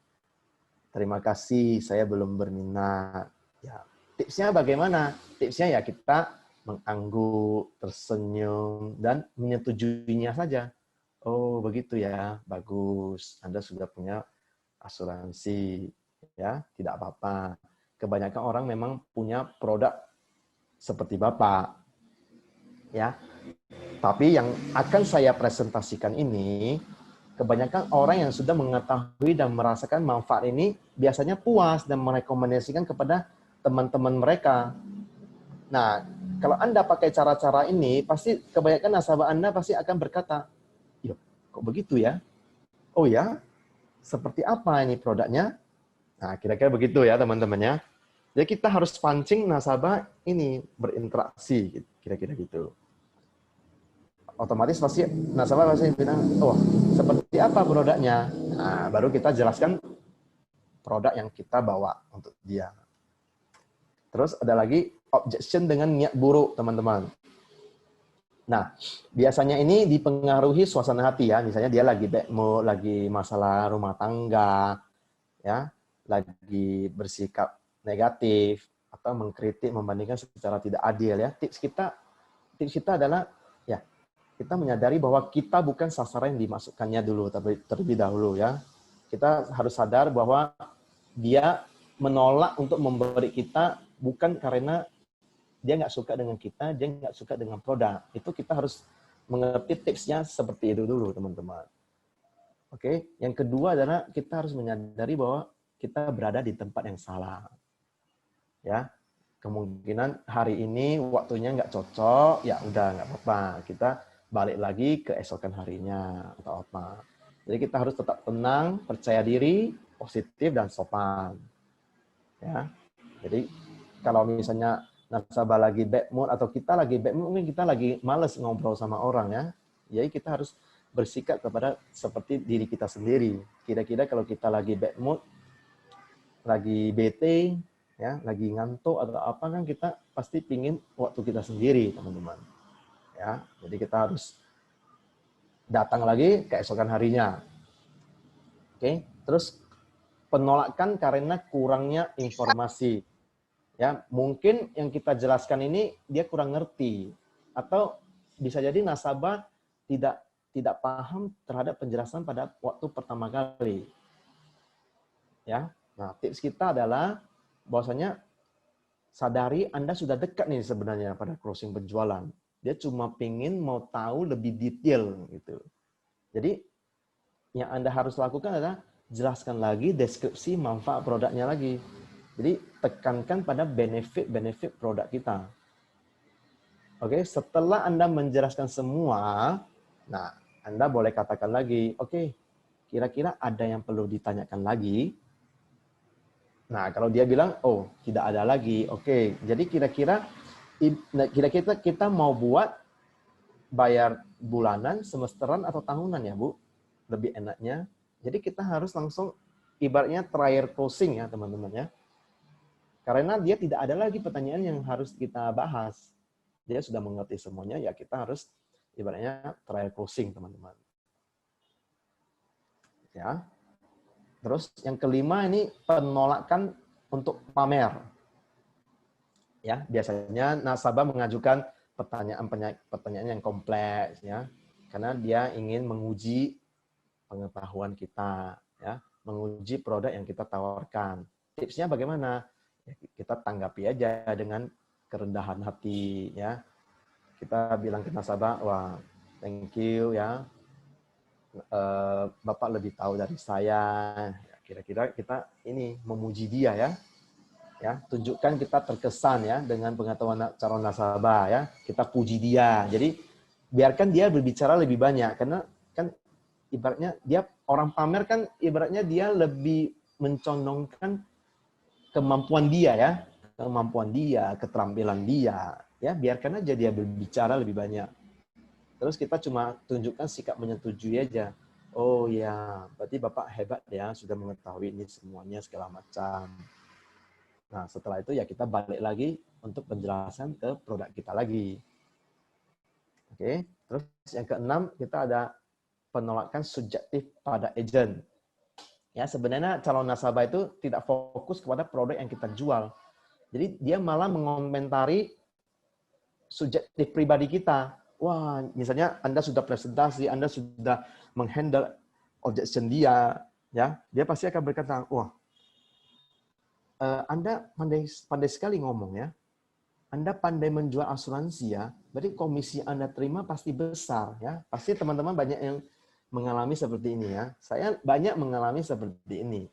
S4: Terima kasih, saya belum berminat. Ya, tipsnya bagaimana? Tipsnya ya kita mengangguk, tersenyum, dan menyetujuinya saja. Oh, begitu ya. Bagus. Anda sudah punya asuransi. Ya, tidak apa-apa. Kebanyakan orang memang punya produk seperti Bapak. Ya. Tapi yang akan saya presentasikan ini, kebanyakan orang yang sudah mengetahui dan merasakan manfaat ini biasanya puas dan merekomendasikan kepada teman-teman mereka. Nah, kalau Anda pakai cara-cara ini, pasti kebanyakan nasabah Anda pasti akan berkata, "Yo, kok begitu ya? Oh ya, seperti apa ini produknya?" Nah, kira-kira begitu ya teman-temannya. Jadi kita harus pancing nasabah ini berinteraksi, kira-kira gitu. Otomatis pasti nasabah pasti bilang, oh seperti apa produknya? Nah, baru kita jelaskan produk yang kita bawa untuk dia. Terus ada lagi objection dengan niat buruk, teman-teman. Nah, biasanya ini dipengaruhi suasana hati ya. Misalnya dia lagi bad mood, lagi masalah rumah tangga, ya, lagi bersikap negatif atau mengkritik, membandingkan secara tidak adil ya. Tips kita adalah ya kita menyadari bahwa kita bukan sasaran yang dimasukkannya dulu terlebih dahulu ya. Kita harus sadar bahwa dia menolak untuk memberi kita bukan karena dia nggak suka dengan kita, dia nggak suka dengan produk. Itu kita harus mengerti tipsnya seperti itu dulu, teman-teman. Oke, yang kedua adalah kita harus menyadari bahwa kita berada di tempat yang salah. Ya, kemungkinan hari ini waktunya nggak cocok, ya udah nggak apa-apa. Kita balik lagi ke esokan harinya atau apa. Jadi kita harus tetap tenang, percaya diri, positif dan sopan. Ya, jadi kalau misalnya nasabah lagi bad mood atau kita lagi bad mood, mungkin kita lagi males ngobrol sama orang ya. Jadi kita harus bersikap kepada seperti diri kita sendiri. Kira-kira kalau kita lagi bad mood, lagi bete, ya, lagi ngantuk atau apa kan kita pasti pingin waktu kita sendiri, teman-teman. Ya, jadi kita harus datang lagi keesokan harinya. Oke, terus penolakan karena kurangnya informasi. Ya, mungkin yang kita jelaskan ini dia kurang ngerti atau bisa jadi nasabah tidak paham terhadap penjelasan pada waktu pertama kali. Ya. Nah, tips kita adalah bahwasanya sadari Anda sudah dekat nih sebenarnya pada closing penjualan. Dia cuma pengen mau tahu lebih detail gitu. Jadi yang Anda harus lakukan adalah jelaskan lagi deskripsi manfaat produknya lagi. Jadi tekankan pada benefit produk kita. Oke, setelah Anda menjelaskan semua, nah Anda boleh katakan lagi, oke, kira-kira ada yang perlu ditanyakan lagi. Nah, kalau dia bilang, oh tidak ada lagi, oke. Jadi kira-kira kita mau buat bayar bulanan, semesteran atau tahunan ya Bu? Lebih enaknya. Jadi kita harus langsung ibaratnya trial closing ya teman-teman ya. Karena dia tidak ada lagi pertanyaan yang harus kita bahas. Dia sudah mengerti semuanya, ya kita harus ibaratnya trial closing, teman-teman. Ya. Terus yang kelima ini penolakan untuk pamer. Ya, biasanya nasabah mengajukan pertanyaan yang kompleks ya. karena dia ingin menguji pengetahuan kita, ya, menguji produk yang kita tawarkan. Tipsnya bagaimana? Ya, kita tanggapi aja dengan kerendahan hati, ya. Kita bilang ke nasabah, wah, thank you, ya. Bapak lebih tahu dari saya. Kira-kira kita ini memuji dia, ya. Ya, tunjukkan kita terkesan ya dengan pengetahuan calon nasabah, ya. Kita puji dia. Jadi biarkan dia berbicara lebih banyak, karena kan ibaratnya dia orang pamer kan ibaratnya dia lebih mencondongkan kemampuan dia, ya, kemampuan dia, keterampilan dia, ya. Biarkan aja dia berbicara lebih banyak. Terus kita cuma tunjukkan sikap menyetujui aja. Oh ya, berarti Bapak hebat ya, sudah mengetahui ini semuanya segala macam. Nah, setelah itu ya kita balik lagi untuk penjelasan ke produk kita lagi. Oke, terus yang keenam kita ada penolakan subjektif pada agent. Ya, sebenarnya calon nasabah itu tidak fokus kepada produk yang kita jual. Jadi dia malah mengomentari subjektif pribadi kita. Wah, misalnya Anda sudah presentasi, Anda sudah menghandle objection dia, ya, dia pasti akan berkata, wah, Anda pandai sekali ngomong, ya. Anda pandai menjual asuransi, ya. Berarti komisi Anda terima pasti besar, ya. Pasti teman-teman banyak yang mengalami seperti ini, ya. Saya banyak mengalami seperti ini.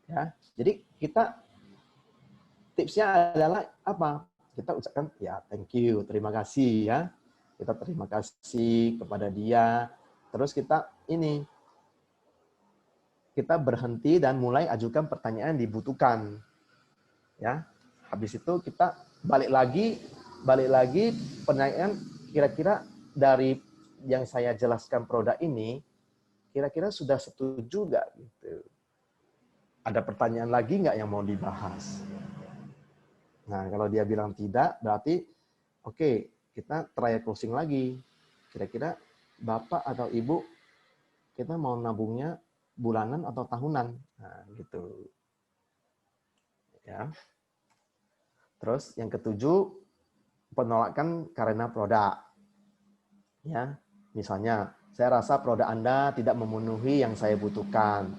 S4: Ya. Jadi kita tipsnya adalah apa? Kita ucapkan ya thank you, terima kasih, ya. Kita terima kasih kepada dia. Terus kita berhenti dan mulai ajukan pertanyaan yang dibutuhkan. Ya. Habis itu kita balik lagi pertanyaan, kira-kira dari yang saya jelaskan produk ini kira-kira sudah setuju nggak gitu. Ada pertanyaan lagi nggak yang mau dibahas? Nah, kalau dia bilang tidak, berarti oke, kita try closing lagi. Kira-kira Bapak atau Ibu kita mau nabungnya bulanan atau tahunan? Nah, gitu. Ya. Terus yang ketujuh, penolakan karena produk. Ya, misalnya saya rasa produk Anda tidak memenuhi yang saya butuhkan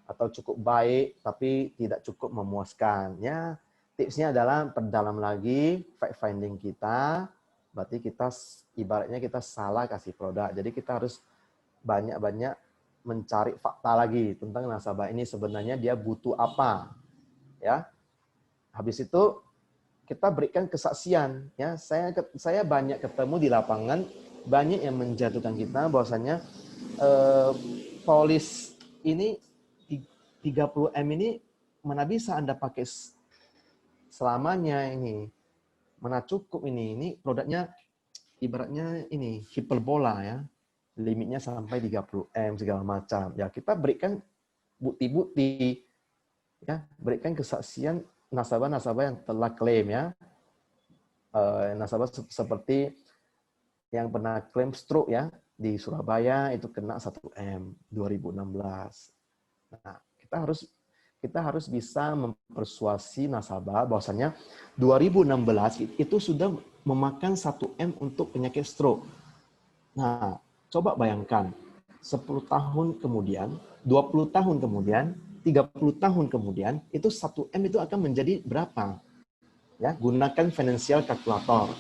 S4: atau cukup baik tapi tidak cukup memuaskan. Ya, tipsnya adalah perdalam lagi fact finding kita. Berarti kita ibaratnya kita salah kasih produk. Jadi kita harus banyak-banyak mencari fakta lagi tentang nasabah ini sebenarnya dia butuh apa. Ya. Habis itu kita berikan kesaksian, ya. Saya banyak ketemu di lapangan, banyak yang menjatuhkan kita bahwasanya polis ini 30M ini mana bisa Anda pakai selamanya ini. Mana cukup ini produknya ibaratnya ini hiperbola, ya. Limitnya sampai 30M segala macam. Ya, kita berikan bukti-bukti, ya, berikan kesaksian nasabah-nasabah yang telah klaim, ya. Nasabah seperti yang pernah klaim stroke, ya, di Surabaya itu kena 1M 2016. Nah, kita harus bisa mempersuasi nasabah bahwasanya 2016 itu sudah memakan 1M untuk penyakit stroke. Nah, coba bayangkan 10 tahun kemudian, 20 tahun kemudian, 30 tahun kemudian, itu 1M itu akan menjadi berapa? Ya, gunakan financial calculator.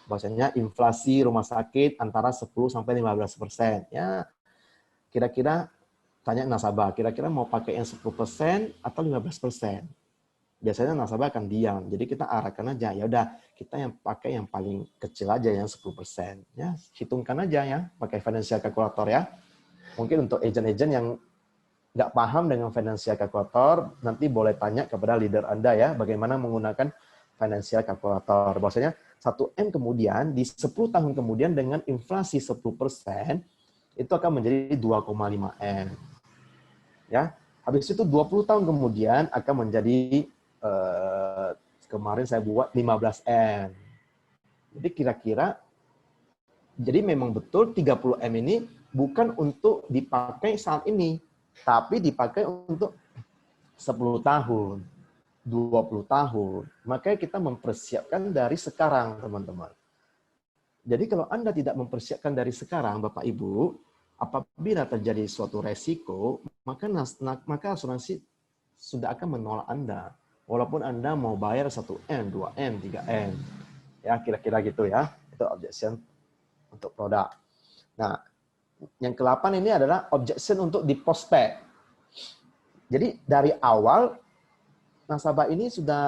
S4: Bahwasanya inflasi rumah sakit antara 10 sampai 15%. Ya, kira-kira tanya nasabah, kira-kira mau pakai yang 10% atau 15%? Biasanya nasabah akan diam. Jadi kita arahkan aja, ya udah kita yang pakai yang paling kecil aja yang 10%. Ya, hitungkan aja ya, pakai financial calculator ya. Mungkin untuk agent-agent yang nggak paham dengan financial calculator, nanti boleh tanya kepada leader Anda ya, bagaimana menggunakan financial calculator. Bahwasanya 1M kemudian, di 10 tahun kemudian dengan inflasi 10%, itu akan menjadi 2,5M. Ya, habis itu 20 tahun kemudian akan menjadi, kemarin saya buat 15M. Jadi kira-kira, jadi memang betul 30M ini bukan untuk dipakai saat ini, tapi dipakai untuk 10 tahun, 20 tahun. Makanya kita mempersiapkan dari sekarang, teman-teman. Jadi kalau Anda tidak mempersiapkan dari sekarang, Bapak Ibu, apabila terjadi suatu resiko, maka asuransi sudah akan menolak Anda. Walaupun Anda mau bayar 1M, 2M, 3M. Ya, kira-kira gitu ya. Itu objection untuk produk. Nah, yang ke-8 ini adalah objection untuk di prospek. Jadi dari awal nasabah ini sudah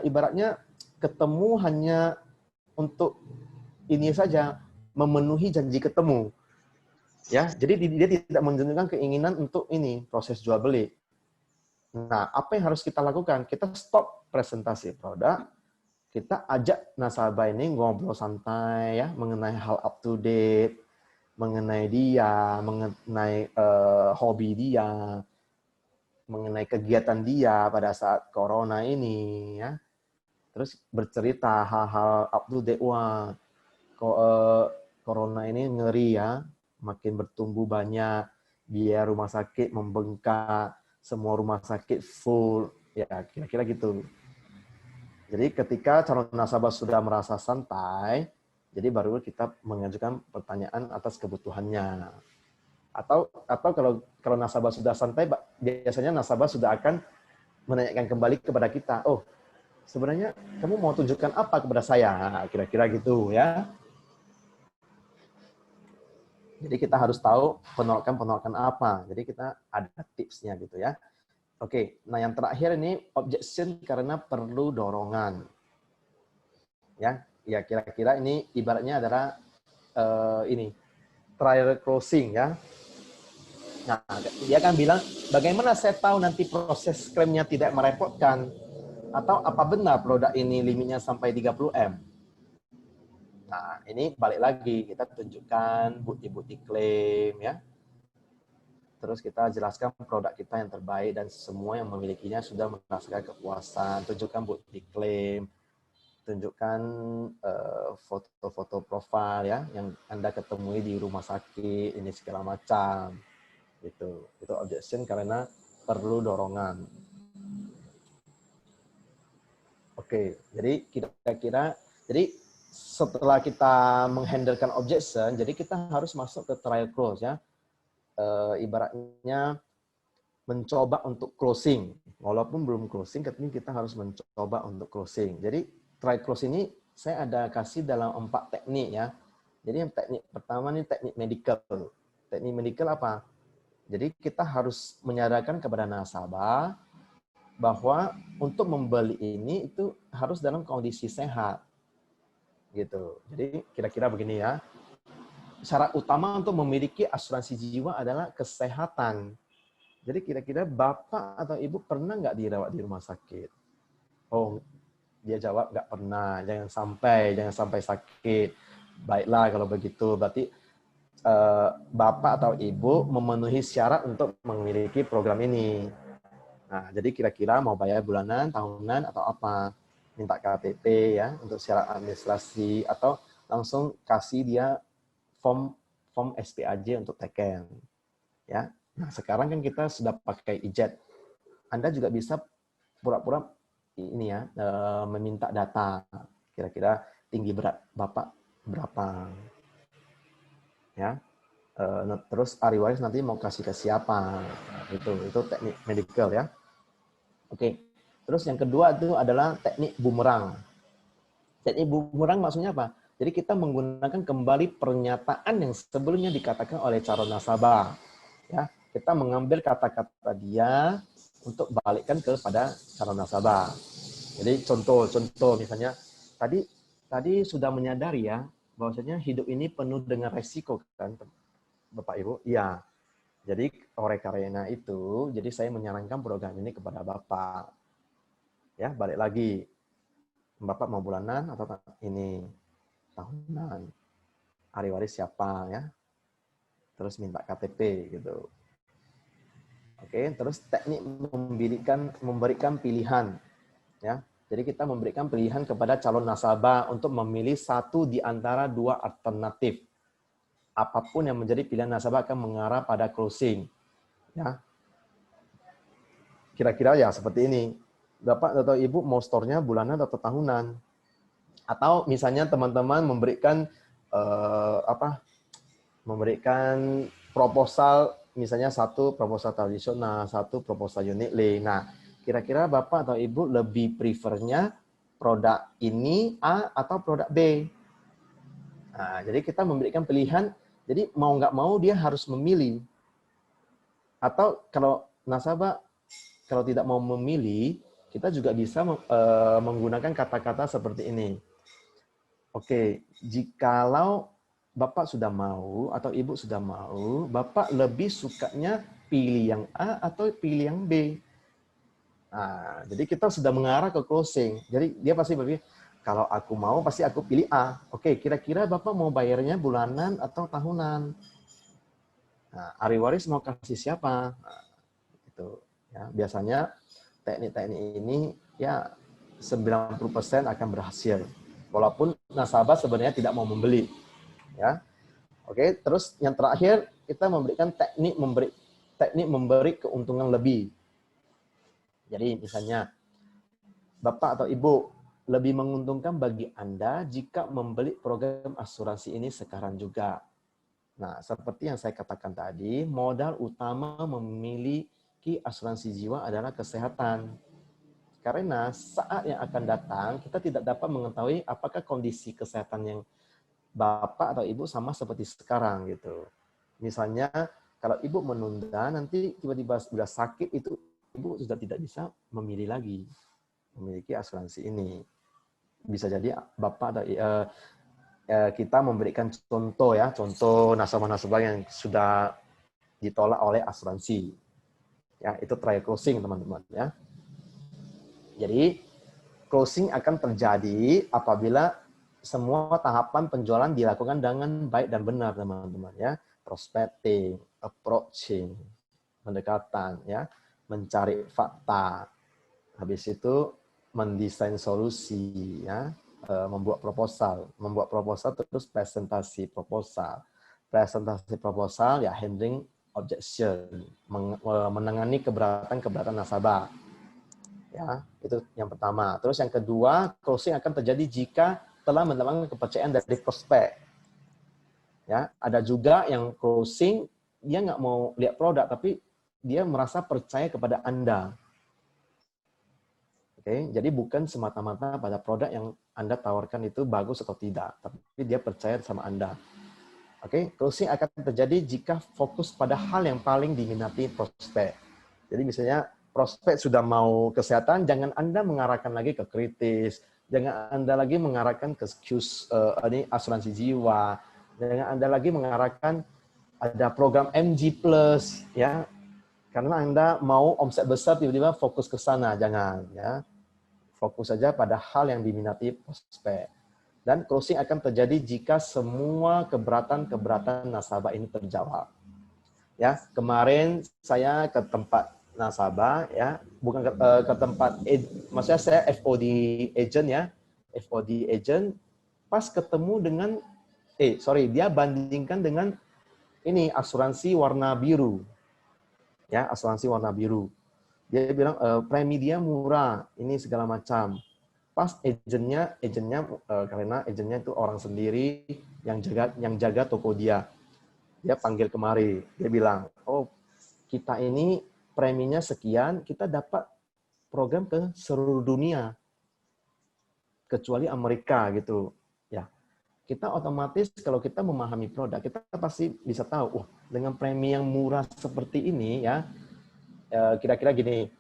S4: ibaratnya ketemu hanya untuk ini saja, memenuhi janji ketemu. Ya, jadi dia tidak menunjukkan keinginan untuk ini proses jual beli. Nah, apa yang harus kita lakukan? Kita stop presentasi produk, kita ajak nasabah ini ngobrol santai ya mengenai hal up to date, mengenai dia, mengenai hobi dia, mengenai kegiatan dia pada saat corona ini ya. Terus bercerita hal-hal up to date, wah corona ini ngeri ya, makin bertumbuh banyak, biaya rumah sakit membengkak, semua rumah sakit full, ya kira-kira gitu. Jadi ketika calon nasabah sudah merasa santai, jadi baru kita mengajukan pertanyaan atas kebutuhannya. Atau kalau nasabah sudah santai, biasanya nasabah sudah akan menanyakan kembali kepada kita, oh sebenarnya kamu mau tunjukkan apa kepada saya, kira-kira gitu ya. Jadi kita harus tahu penolakan apa. Jadi kita ada tipsnya gitu ya. Oke, nah yang terakhir ini objection karena perlu dorongan. Ya kira-kira ini ibaratnya adalah ini trial closing ya. Nah, dia akan bilang, bagaimana saya tahu nanti proses klaimnya tidak merepotkan? Atau apa benar produk ini limitnya sampai 30M? Nah, ini balik lagi, kita tunjukkan bukti-bukti klaim, ya. Terus kita jelaskan produk kita yang terbaik dan semua yang memilikinya sudah merasakan kepuasan. Tunjukkan bukti klaim, tunjukkan foto-foto profil ya yang Anda ketemui di rumah sakit, ini segala macam. Itu objection karena perlu dorongan. Oke, jadi kira-kira setelah kita menghandlekan objection, jadi kita harus masuk ke trial close ya. Ibaratnya mencoba untuk closing. Walaupun belum closing, tapi kita harus mencoba untuk closing. Jadi trial close ini saya ada kasih dalam 4 teknik ya. Jadi yang teknik pertama ini teknik medical. Teknik medical apa? Jadi kita harus menyadarkan kepada nasabah bahwa untuk membeli ini itu harus dalam kondisi sehat. Gitu. Jadi kira-kira begini ya. Syarat utama untuk memiliki asuransi jiwa adalah kesehatan. Jadi kira-kira Bapak atau Ibu pernah nggak dirawat di rumah sakit? Oh, dia jawab nggak pernah. Jangan sampai sakit. Baiklah kalau begitu. Berarti Bapak atau Ibu memenuhi syarat untuk memiliki program ini. Nah, jadi kira-kira mau bayar bulanan, tahunan, atau apa? Minta KTP ya untuk syarat administrasi atau langsung kasih dia form SPAJ untuk teken. Ya. Nah, sekarang kan kita sudah pakai iJet. Anda juga bisa pura-pura ini ya meminta data. Kira-kira tinggi berat Bapak berapa? Ya. Terus ahli waris nanti mau kasih ke siapa? Itu teknik medical ya. Oke. Terus yang kedua itu adalah teknik bumerang. Teknik bumerang maksudnya apa? Jadi kita menggunakan kembali pernyataan yang sebelumnya dikatakan oleh calon nasabah. Ya, kita mengambil kata-kata dia untuk balikkan kepada calon nasabah. Jadi contoh misalnya tadi sudah menyadari ya bahwasanya hidup ini penuh dengan resiko kan Bapak Ibu? Iya. Jadi oleh karena itu, jadi saya menyarankan program ini kepada Bapak. Ya, balik lagi. Bapak mau bulanan atau ini tahunan? Ahli waris siapa ya? Terus minta KTP gitu. Oke, terus teknik memberikan pilihan ya. Jadi kita memberikan pilihan kepada calon nasabah untuk memilih satu di antara 2 alternatif. Apapun yang menjadi pilihan nasabah akan mengarah pada closing. Ya. Kira-kira ya seperti ini. Bapak atau Ibu mau store-nya bulanan atau tahunan? Atau misalnya teman-teman memberikan memberikan proposal, misalnya satu proposal tradisional, satu proposal unit link. Nah, kira-kira Bapak atau Ibu lebih prefernya produk ini A atau produk B? Nah, jadi kita memberikan pilihan, jadi mau nggak mau dia harus memilih. Atau kalau nasabah kalau tidak mau memilih, kita juga bisa menggunakan kata-kata seperti ini. Oke, jikalau Bapak sudah mau atau Ibu sudah mau, Bapak lebih sukanya pilih yang A atau pilih yang B. Nah, jadi kita sudah mengarah ke closing. Jadi dia pasti berpikir, kalau aku mau pasti aku pilih A. Oke, kira-kira Bapak mau bayarnya bulanan atau tahunan? Nah, ahli waris mau kasih siapa? Nah, itu ya, biasanya teknik-teknik ini ya 90% akan berhasil. Walaupun nasabah sebenarnya tidak mau membeli. Ya. Oke, terus yang terakhir kita memberikan teknik memberi keuntungan lebih. Jadi misalnya Bapak atau Ibu lebih menguntungkan bagi Anda jika membeli program asuransi ini sekarang juga. Nah, seperti yang saya katakan tadi, modal utama memiliki asuransi jiwa adalah kesehatan. Karena saat yang akan datang, kita tidak dapat mengetahui apakah kondisi kesehatan yang Bapak atau Ibu sama seperti sekarang gitu. Misalnya kalau Ibu menunda, nanti tiba-tiba sudah sakit, itu Ibu sudah tidak bisa memilih lagi memiliki asuransi ini. Bisa jadi Bapak atau kita memberikan contoh ya, contoh nasabah-nasabah yang sudah ditolak oleh asuransi. Ya, itu trial closing teman-teman ya. Jadi closing akan terjadi apabila semua tahapan penjualan dilakukan dengan baik dan benar, teman-teman ya. Prospecting, approaching, pendekatan ya, mencari fakta. Habis itu mendesain solusi ya, membuat proposal terus presentasi proposal. Presentasi proposal ya handling objection, menangani keberatan nasabah. Ya, itu yang pertama. Terus yang kedua, closing akan terjadi jika telah mendapatkan kepercayaan dari prospek. Ya, ada juga yang closing dia nggak mau lihat produk, tapi dia merasa percaya kepada Anda. Oke, jadi bukan semata-mata pada produk yang Anda tawarkan itu bagus atau tidak, tapi dia percaya sama Anda. Oke, closing akan terjadi jika fokus pada hal yang paling diminati prospek. Jadi misalnya prospek sudah mau kesehatan, jangan Anda mengarahkan lagi ke kritis, jangan Anda lagi mengarahkan ke asuransi jiwa, jangan Anda lagi mengarahkan ada program MG Plus, ya, karena Anda mau omset besar tiba-tiba fokus ke sana, jangan, ya. Fokus saja pada hal yang diminati prospek. Dan closing akan terjadi jika semua keberatan nasabah ini terjawab. Ya, kemarin saya ke tempat nasabah, ya, bukan ke tempat, maksudnya saya FOD agent ya, FOD agent, pas ketemu dengan, dia bandingkan dengan ini asuransi warna biru, ya, asuransi warna biru. Dia bilang premi dia murah, ini segala macam. Pas agentnya karena agentnya itu orang sendiri yang jaga toko dia. Dia panggil kemari, dia bilang, oh kita ini preminya sekian, kita dapat program ke seluruh dunia, kecuali Amerika gitu. Ya, kita otomatis kalau kita memahami produk, kita pasti bisa tahu, dengan premi yang murah seperti ini ya, kira-kira gini,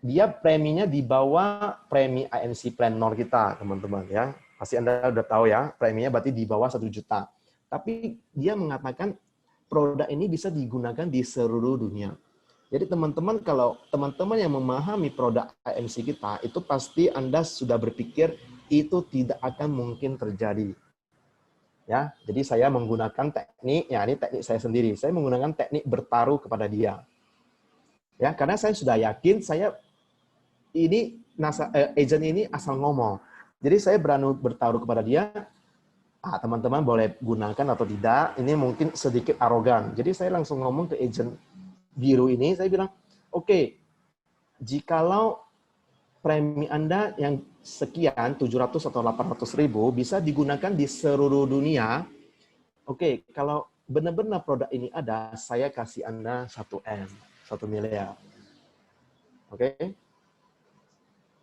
S4: dia preminya di bawah premi ANC Planner kita, teman-teman ya. Pasti Anda udah tahu ya, preminya berarti di bawah 1 juta. Tapi dia mengatakan produk ini bisa digunakan di seluruh dunia. Jadi teman-teman, kalau teman-teman yang memahami produk ANC kita, itu pasti Anda sudah berpikir itu tidak akan mungkin terjadi. Ya, jadi saya menggunakan teknik, ya ini teknik saya sendiri. Saya menggunakan teknik bertaruh kepada dia. Ya, karena saya sudah yakin agent ini asal ngomong. Jadi saya berani bertaruh kepada dia. Teman-teman boleh gunakan atau tidak, ini mungkin sedikit arogan. Jadi saya langsung ngomong ke agent biru ini, saya bilang, oke, jikalau premi Anda yang sekian, 700 atau 800 ribu, bisa digunakan di seluruh dunia. Oke, kalau benar-benar produk ini ada, saya kasih Anda 1 M, 1 miliar. Oke?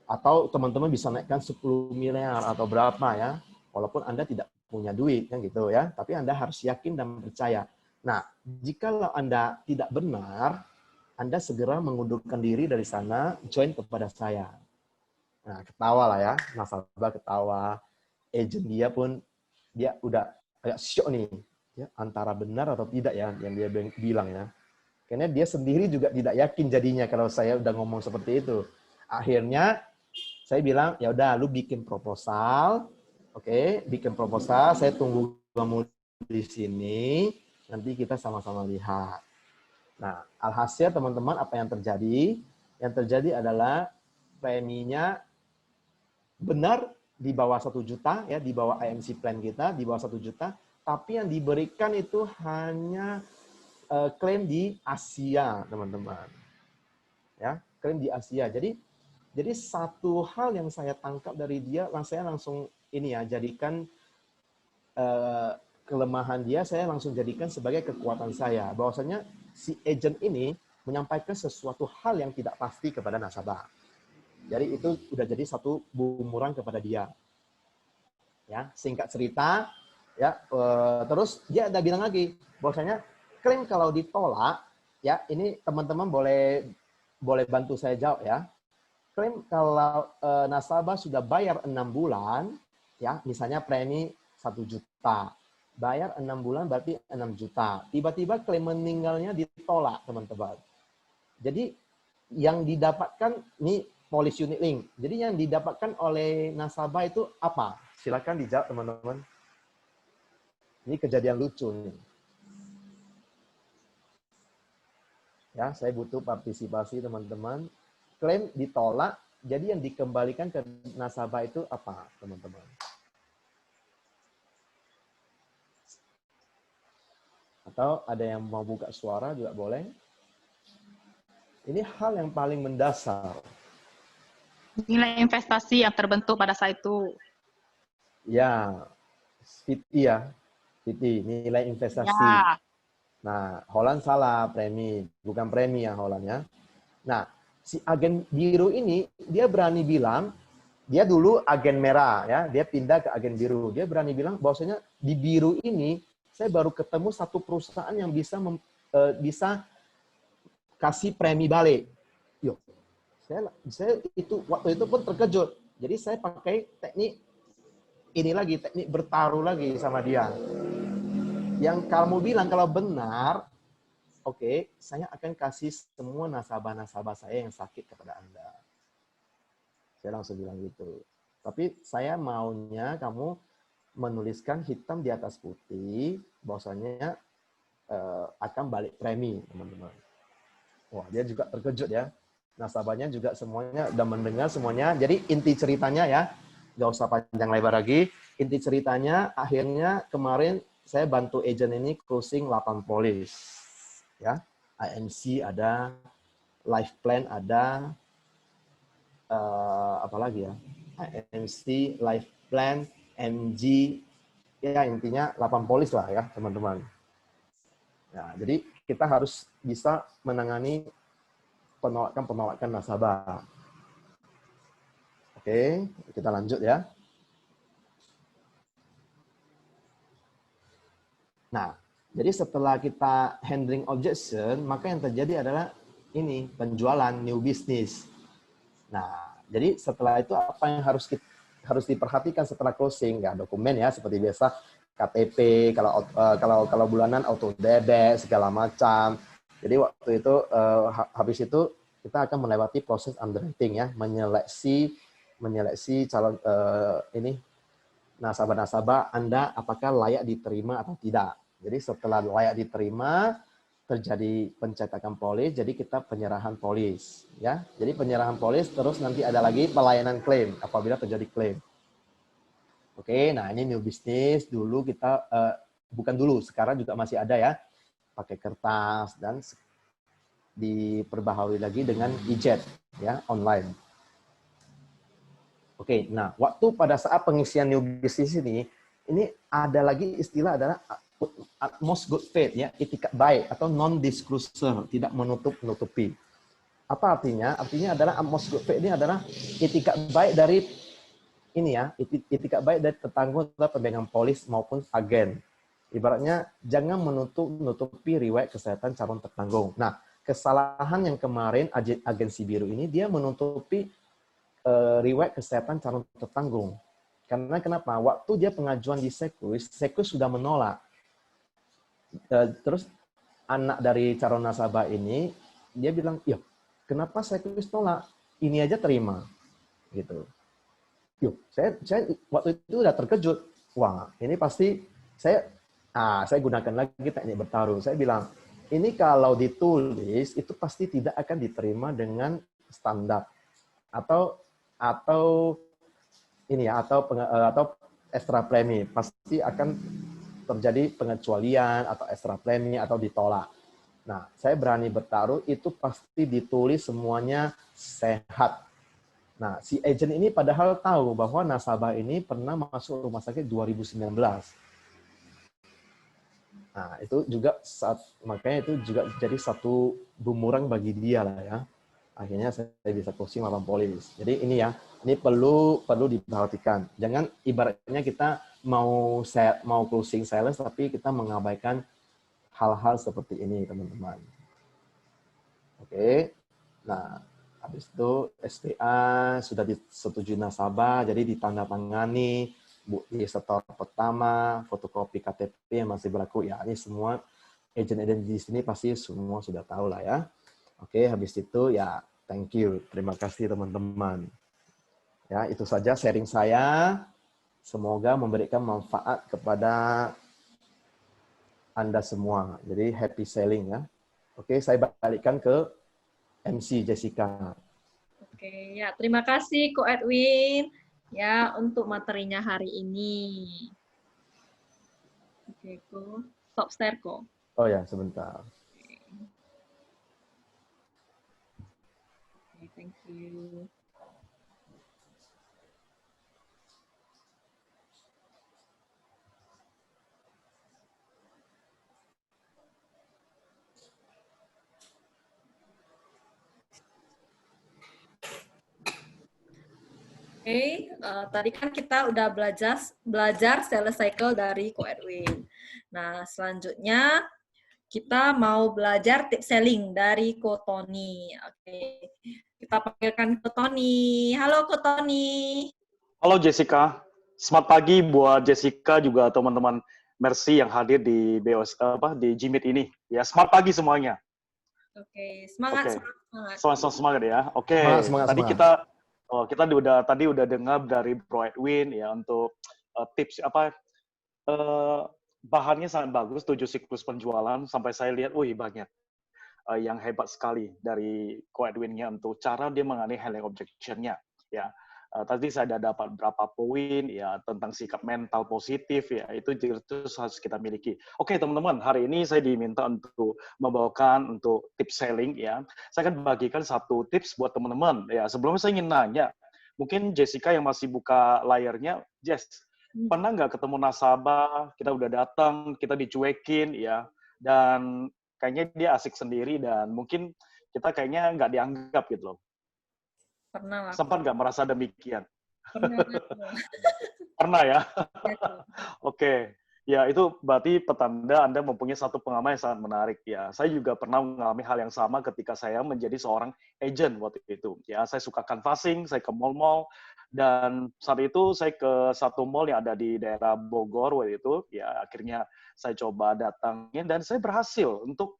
S4: Atau teman-teman bisa naikkan 10 miliar atau berapa ya, walaupun Anda tidak punya duit, kan gitu ya. Tapi Anda harus yakin dan percaya. Nah, jikalau Anda tidak benar, Anda segera mengundurkan diri dari sana, join kepada saya. Nah, ketawa lah ya, nasabah ketawa, agent dia pun dia udah agak syok nih, ya, antara benar atau tidak ya yang dia bilang ya. Karena dia sendiri juga tidak yakin jadinya kalau saya udah ngomong seperti itu. Akhirnya saya bilang, ya udah, lu bikin proposal, oke, bikin proposal, saya tunggu kamu di sini, nanti kita sama-sama lihat. Nah, alhasil teman-teman apa yang terjadi? Yang terjadi adalah preminya benar di bawah 1 juta, ya, di bawah IMC plan kita, di bawah 1 juta, tapi yang diberikan itu hanya klaim di Asia, teman-teman. Ya, klaim di Asia. Jadi satu hal yang saya tangkap dari dia, saya langsung ini ya, jadikan kelemahan dia, saya langsung jadikan sebagai kekuatan saya. Bahwasanya si agent ini menyampaikan sesuatu hal yang tidak pasti kepada nasabah. Jadi itu udah jadi satu bumerang kepada dia. Ya, singkat cerita, ya, terus dia ada bilang lagi, bahwasanya klaim kalau ditolak, ya, ini teman-teman boleh bantu saya jawab ya. Klaim kalau nasabah sudah bayar 6 bulan, ya, misalnya premi 1 juta, bayar 6 bulan berarti 6 juta. Tiba-tiba klaim meninggalnya ditolak, teman-teman. Jadi yang didapatkan ini policy unit link. Jadi yang didapatkan oleh nasabah itu apa? Silakan dijawab, teman-teman. Ini kejadian lucu nih. Ya, saya butuh partisipasi teman-teman. Klaim ditolak, jadi yang dikembalikan ke nasabah itu apa, teman-teman? Atau ada yang mau buka suara juga boleh. Ini hal yang paling mendasar.
S2: Nilai investasi yang terbentuk pada saat itu.
S4: Ya, Fiti ya. Fiti, nilai investasi.
S2: Ya.
S4: Nah, Holland salah, premi. Bukan premi ya Holland ya. Nah, si agen biru ini, dia berani bilang, dia dulu agen merah, ya, dia pindah ke agen biru. Dia berani bilang bahwasanya di biru ini, saya baru ketemu satu perusahaan yang bisa kasih premi balik. Yuk, saya itu waktu itu pun terkejut. Jadi saya pakai teknik ini lagi, teknik bertaruh lagi sama dia. Yang kamu bilang kalau benar, oke, saya akan kasih semua nasabah-nasabah saya yang sakit kepada Anda. Saya langsung bilang gitu. Tapi saya maunya kamu menuliskan hitam di atas putih, bahwasanya akan balik premi, teman-teman. Wah, dia juga terkejut ya. Nasabahnya juga semuanya udah mendengar semuanya. Jadi inti ceritanya ya, nggak usah panjang lebar lagi. Inti ceritanya akhirnya kemarin saya bantu agent ini closing 8 polis. Ya, IMC ada, life plan ada, apalagi ya, IMC, life plan, MG, ya intinya 8 polis lah ya teman-teman. Nah, jadi kita harus bisa menangani penolakan nasabah. Oke, kita lanjut ya. Nah, jadi setelah kita handling objection, maka yang terjadi adalah ini, penjualan new business. Nah, jadi setelah itu apa yang harus diperhatikan setelah closing? Ya, dokumen ya, seperti biasa, KTP, kalau bulanan auto debit, segala macam. Jadi waktu itu, habis itu kita akan melewati proses underwriting ya, menyeleksi calon ini nasabah-nasabah Anda apakah layak diterima atau tidak. Jadi setelah layak diterima, terjadi pencetakan polis, jadi kita penyerahan polis, ya. Jadi penyerahan polis, terus nanti ada lagi pelayanan klaim apabila terjadi klaim. Oke, nah ini new business dulu kita bukan dulu, sekarang juga masih ada ya, pakai kertas dan diperbaharui lagi dengan e-jet, ya, online. Oke, nah waktu pada saat pengisian new business ini ada lagi istilah adalah utmost good faith ya, etikat baik atau non-disclosure, tidak menutup-nutupi. Apa artinya? Artinya adalah utmost good faith ini adalah etikat baik dari ini ya, etikat baik dari tetangga atau pemegang polis maupun agen. Ibaratnya jangan menutupi riwayat kesehatan calon tertanggung. Nah, kesalahan yang kemarin agensi biru ini dia menutupi riwayat kesehatan calon tertanggung. Karena kenapa? Waktu dia pengajuan di Sekus sudah menolak. Terus anak dari calon nasabah ini dia bilang, "Yuk, kenapa Sekus tolak? Ini aja terima." Gitu. Yuk, saya waktu itu udah terkejut. Wah, ini pasti saya gunakan lagi teknik bertaruh. Saya bilang, ini kalau ditulis itu pasti tidak akan diterima dengan standar atau ini ya atau ekstra premi, pasti akan terjadi pengecualian atau ekstra premi atau ditolak. Nah, saya berani bertaruh itu pasti ditulis semuanya sehat. Nah, si agent ini padahal tahu bahwa nasabah ini pernah masuk rumah sakit 2019. Nah, itu juga makanya itu juga jadi satu bumerang bagi dia lah ya. Akhirnya saya bisa closing lawan polis. Jadi ini ya, ini perlu diperhatikan. Jangan ibaratnya kita mau closing sales tapi kita mengabaikan hal-hal seperti ini, teman-teman. Oke. Nah, habis itu SPA sudah disetujui nasabah, jadi ditandatangani, bukti setor pertama, fotokopi KTP yang masih berlaku. Ya, ini semua agent-agent di sini pasti semua sudah tahu lah ya. Oke, habis itu ya thank you. Terima kasih teman-teman. Ya, itu saja sharing saya. Semoga memberikan manfaat kepada Anda semua. Jadi happy selling ya. Oke, saya balikkan ke MC Jessica.
S1: Oke, ya terima kasih Ko Edwin ya untuk materinya hari ini. Oke, Ko. Stop share, Ko.
S4: Oh ya, sebentar.
S1: Okay, thank you. Oke, tadi kan kita udah belajar sales cycle dari Ko Edwin. Nah, selanjutnya kita mau belajar tips selling dari Ko Tony. Oke, kita panggilkan Ko Tony. Halo Ko Tony.
S5: Halo Jessica, selamat pagi buat Jessica juga teman-teman Mercy yang hadir di di Jimit ini. Ya, selamat pagi semuanya.
S1: Oke, semangat.
S5: Semangat ya. Oke,
S4: Semangat.
S5: Kita tadi udah dengar dari Bro Edwin ya untuk tips bahannya sangat bagus, 7 siklus penjualan sampai saya lihat, banyak yang hebat sekali dari Ko Edwin-nya untuk cara dia mengenai handling objection-nya ya. Tadi saya ada dapat beberapa poin ya tentang sikap mental positif ya, itu harus kita miliki. Oke teman-teman, hari ini saya diminta untuk membawakan untuk tips selling ya. Saya akan bagikan satu tips buat teman-teman ya. Sebelumnya saya ingin nanya, mungkin Jessica yang masih buka layarnya, Jess, pernah nggak ketemu nasabah, kita udah datang, kita dicuekin ya, dan kayaknya dia asik sendiri dan mungkin kita kayaknya nggak dianggap gitu loh.
S1: Pernah lah.
S5: Sempat nggak merasa demikian?
S1: Pernah.
S5: Pernah ya? Oke. Ya, itu berarti petanda Anda mempunyai satu pengalaman yang sangat menarik ya. Saya juga pernah mengalami hal yang sama ketika saya menjadi seorang agent waktu itu. Ya, saya suka canvassing, saya ke mall-mall, dan saat itu saya ke satu mall yang ada di daerah Bogor waktu itu. Ya, akhirnya saya coba datangin dan saya berhasil untuk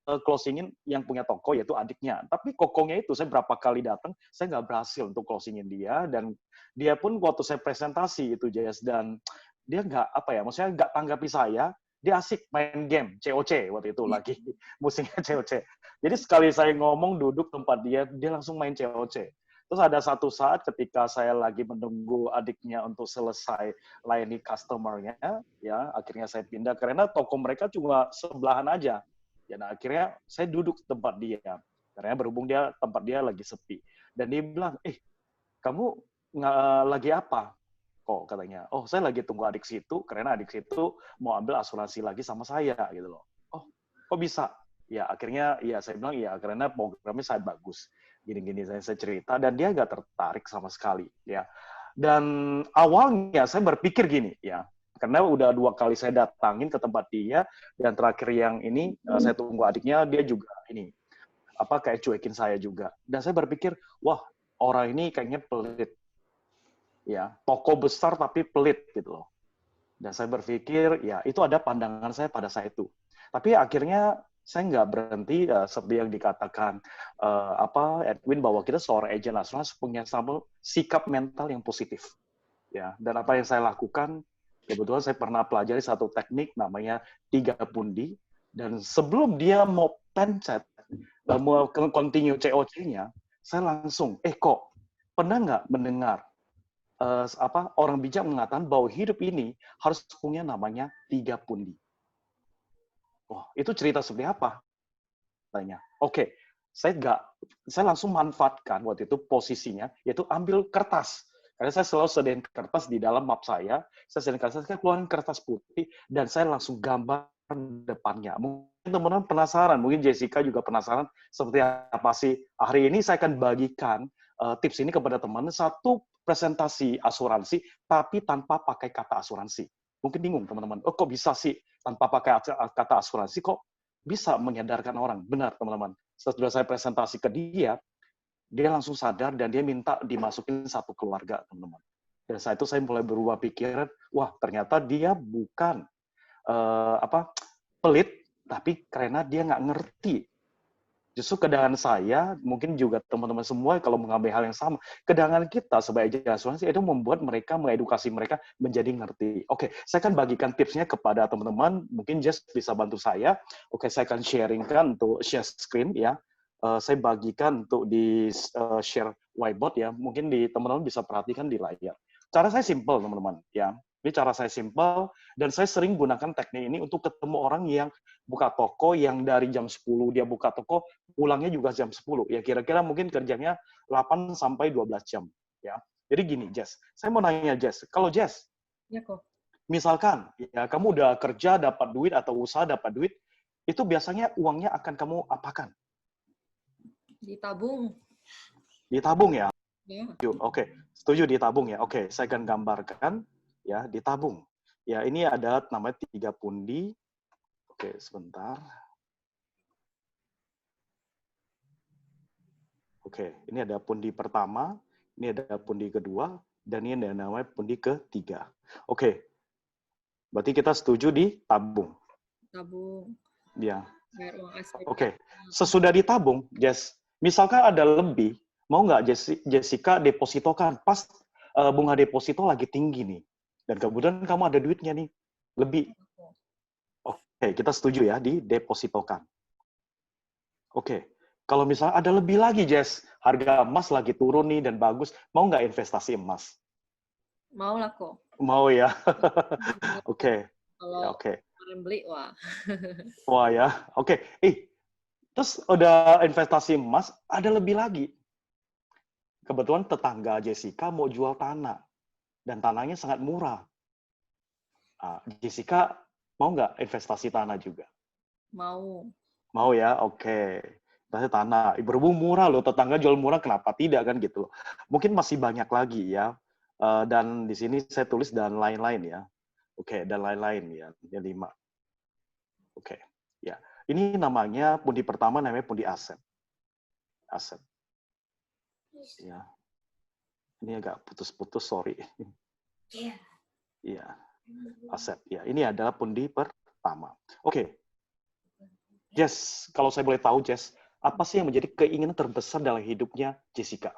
S5: closingin yang punya toko yaitu adiknya. Tapi kokonya itu saya berapa kali datang, saya nggak berhasil untuk closingin dia dan dia pun waktu saya presentasi itu Jess dan dia nggak maksudnya nggak tanggapi saya, dia asik main game COC waktu itu lagi musiknya COC. Jadi sekali saya ngomong duduk tempat dia langsung main COC. Terus ada satu saat ketika saya lagi menunggu adiknya untuk selesai layani customer-nya, ya akhirnya saya pindah karena toko mereka cuma sebelahan aja. Ya, nah, akhirnya saya duduk tempat dia, karena berhubung tempat dia lagi sepi. Dan dia bilang, kamu nggak lagi apa? Kok katanya, oh saya lagi tunggu adik situ, karena adik situ mau ambil asuransi lagi sama saya gitu loh. Oh, kok bisa? Ya akhirnya ya saya bilang ya karena programnya sangat bagus. Gini-gini saya cerita dan dia nggak tertarik sama sekali ya. Dan awalnya saya berpikir gini ya, karena udah 2 kali saya datangin ke tempat dia dan terakhir yang ini saya tunggu adiknya dia juga ini apa kayak cuekin saya juga. Dan saya berpikir, wah orang ini kayaknya pelit ya, toko besar tapi pelit gitu loh. Dan saya berpikir, ya itu ada pandangan saya pada saat itu. Tapi akhirnya saya nggak berhenti seperti yang dikatakan Edwin bahwa kita seorang agen asuransi punya sama sikap mental yang positif. Ya, dan apa yang saya lakukan, kebetulan saya pernah pelajari satu teknik namanya 3 pundi. Dan sebelum dia mau pencet, mau continue COC-nya, saya langsung, kok pernah nggak mendengar orang bijak mengatakan bahwa hidup ini harus punya namanya 3 pundi. Oh, itu cerita seperti apa? Tanya. Oke, saya langsung manfaatkan waktu itu posisinya, yaitu ambil kertas. Karena saya selalu sediain kertas di dalam map saya sediain kertas, saya keluarin kertas putih, dan saya langsung gambar depannya. Mungkin teman-teman penasaran, mungkin Jessica juga penasaran seperti apa sih. Hari ini saya akan bagikan tips ini kepada teman, satu presentasi asuransi, tapi tanpa pakai kata asuransi. Mungkin bingung teman-teman, oh kok bisa sih tanpa pakai kata asuransi, kok bisa menyadarkan orang. Benar teman-teman, setelah saya presentasi ke dia langsung sadar dan dia minta dimasukin satu keluarga teman-teman. Dan saat itu saya mulai berubah pikiran, wah ternyata dia bukan pelit, tapi karena dia nggak ngerti. Justru kedangan saya, mungkin juga teman-teman semua kalau mengambil hal yang sama, kedangan kita sebagai agen asuransi itu membuat mereka, mengedukasi mereka menjadi ngerti. Oke, saya akan bagikan tipsnya kepada teman-teman, mungkin Jess bisa bantu saya. Oke, saya akan sharingkan untuk share screen ya. Saya bagikan untuk di share whiteboard ya, mungkin teman-teman bisa perhatikan di layar. Cara saya simple teman-teman ya. Ini cara saya simple, dan saya sering gunakan teknik ini untuk ketemu orang yang buka toko, yang dari jam 10 dia buka toko, pulangnya juga jam 10. Ya kira-kira mungkin kerjanya 8 sampai 12 jam. Ya. Jadi gini, Jess. Saya mau nanya, Jess. Kalau Jess,
S1: Ya kok.
S5: misalkan ya kamu udah kerja, dapat duit, atau usaha dapat duit, itu biasanya uangnya akan kamu apakan?
S1: Ditabung.
S5: Ditabung ya?
S1: Ya.
S5: Oke, setuju ditabung ya. Oke, saya akan gambarkan ya, ditabung. Ya, ini ada namanya 3 pundi. Oke, sebentar. Oke, ini ada pundi pertama, ini ada pundi kedua, dan ini ada namanya pundi ketiga. Oke, berarti kita setuju ditabung.
S1: Tabung.
S5: Ya.
S1: Bayar uang SPP.
S5: Oke, sesudah ditabung, Jess, misalkan ada lebih, mau nggak Jessica depositokan pas bunga deposito lagi tinggi nih, dan kemudian kamu ada duitnya nih lebih. Oke, kita setuju ya di depositokan. Oke, kalau misalnya ada lebih lagi, Jess, harga emas lagi turun nih dan bagus, mau nggak investasi emas?
S1: Mau lah kok.
S5: Mau ya. Oke.
S1: Kalau
S5: Ya, oke.
S1: kemarin beli, wah.
S5: Wah ya, oke. Terus udah investasi emas, ada lebih lagi. Kebetulan tetangga Jessica mau jual tanah, dan tanahnya sangat murah. Jessica mau nggak investasi tanah juga?
S1: Mau.
S5: Mau ya, oke. Investasi tanah, berhubung murah loh, tetangga jual murah, kenapa tidak kan gitu. Mungkin masih banyak lagi ya. Dan di sini saya tulis dan lain-lain ya. Oke, dan lain-lain ya, yang 5. Oke, ya. Ini namanya pundi pertama namanya pundi aset. Aset. Ya. Ini agak putus-putus, sorry.
S3: Iya.
S5: Iya. Aset. Ya, ini adalah pundi pertama. Oke. Jess, kalau saya boleh tahu, Jess, apa sih yang menjadi keinginan terbesar dalam hidupnya Jessica?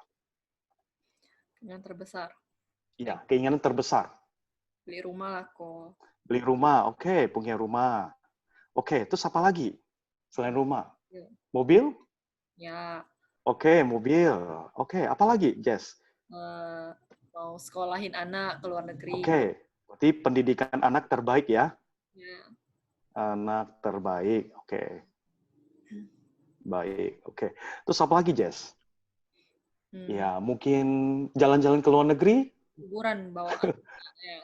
S1: Yang terbesar.
S5: Iya, keinginan terbesar.
S1: Beli rumah lah kok.
S5: Beli rumah, oke, punya rumah. Oke, terus apa lagi selain rumah? Mobil?
S1: Ya.
S5: Oke, mobil. Oke, apa lagi, Jess?
S1: Mau sekolahin anak ke luar negeri.
S5: Oke, berarti pendidikan anak terbaik ya?
S1: Ya.
S5: Anak terbaik, oke. Baik, oke. Terus apa lagi, Jess? Ya, mungkin jalan-jalan ke luar negeri.
S1: Liburan bawaan. Ya.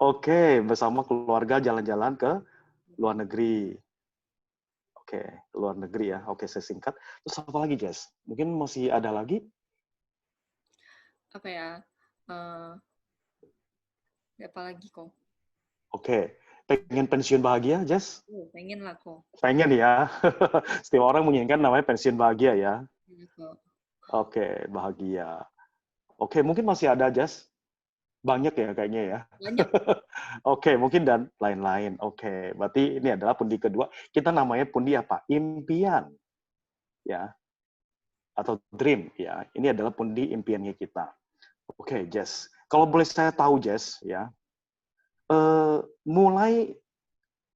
S5: Oke, bersama keluarga jalan-jalan ke luar negeri. Oke, ke luar negeri ya. Oke, saya singkat. Terus apa lagi, Jess? Mungkin masih ada lagi?
S1: Apa ya? Apa lagi kok?
S5: Oke, pengen pensiun bahagia, Jess?
S1: Pengen lah kok.
S5: Pengen ya. Setiap orang menginginkan namanya pensiun bahagia ya.
S1: Iya, kok.
S5: Oke, bahagia. Oke, mungkin masih ada, Jess? Banyak ya kayaknya ya.
S1: Banyak.
S5: Oke, mungkin dan lain-lain. Oke, berarti ini adalah pundi kedua. Kita namanya pundi apa? Impian. Ya. Atau dream ya. Ini adalah pundi impiannya kita. Oke, Jess. Kalau boleh saya tahu, Jess, ya. Mulai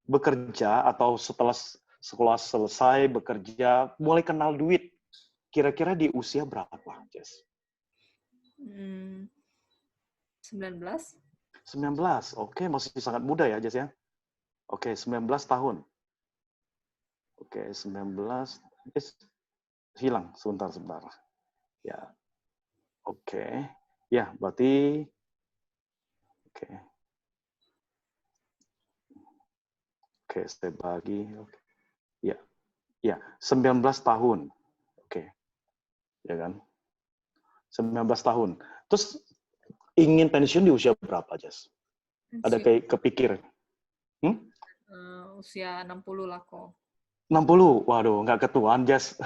S5: bekerja atau setelah sekolah selesai bekerja, mulai kenal duit. Kira-kira di usia berapa, Jess?
S1: 19.
S5: 19. Oke, masih sangat muda ya, Jess ya. Oke, 19 tahun. Oke, 19. Hilang sebentar. Ya. Oke. Ya, berarti oke. Oke, saya bagi. Oke. Ya. Ya, 19 tahun. Oke. Ya kan? 19 tahun. Terus ingin pensiun di usia berapa, Jess? Ada kayak kepikir?
S1: Usia 60 lah kok.
S5: 60? Waduh, nggak ketuaan, Jess.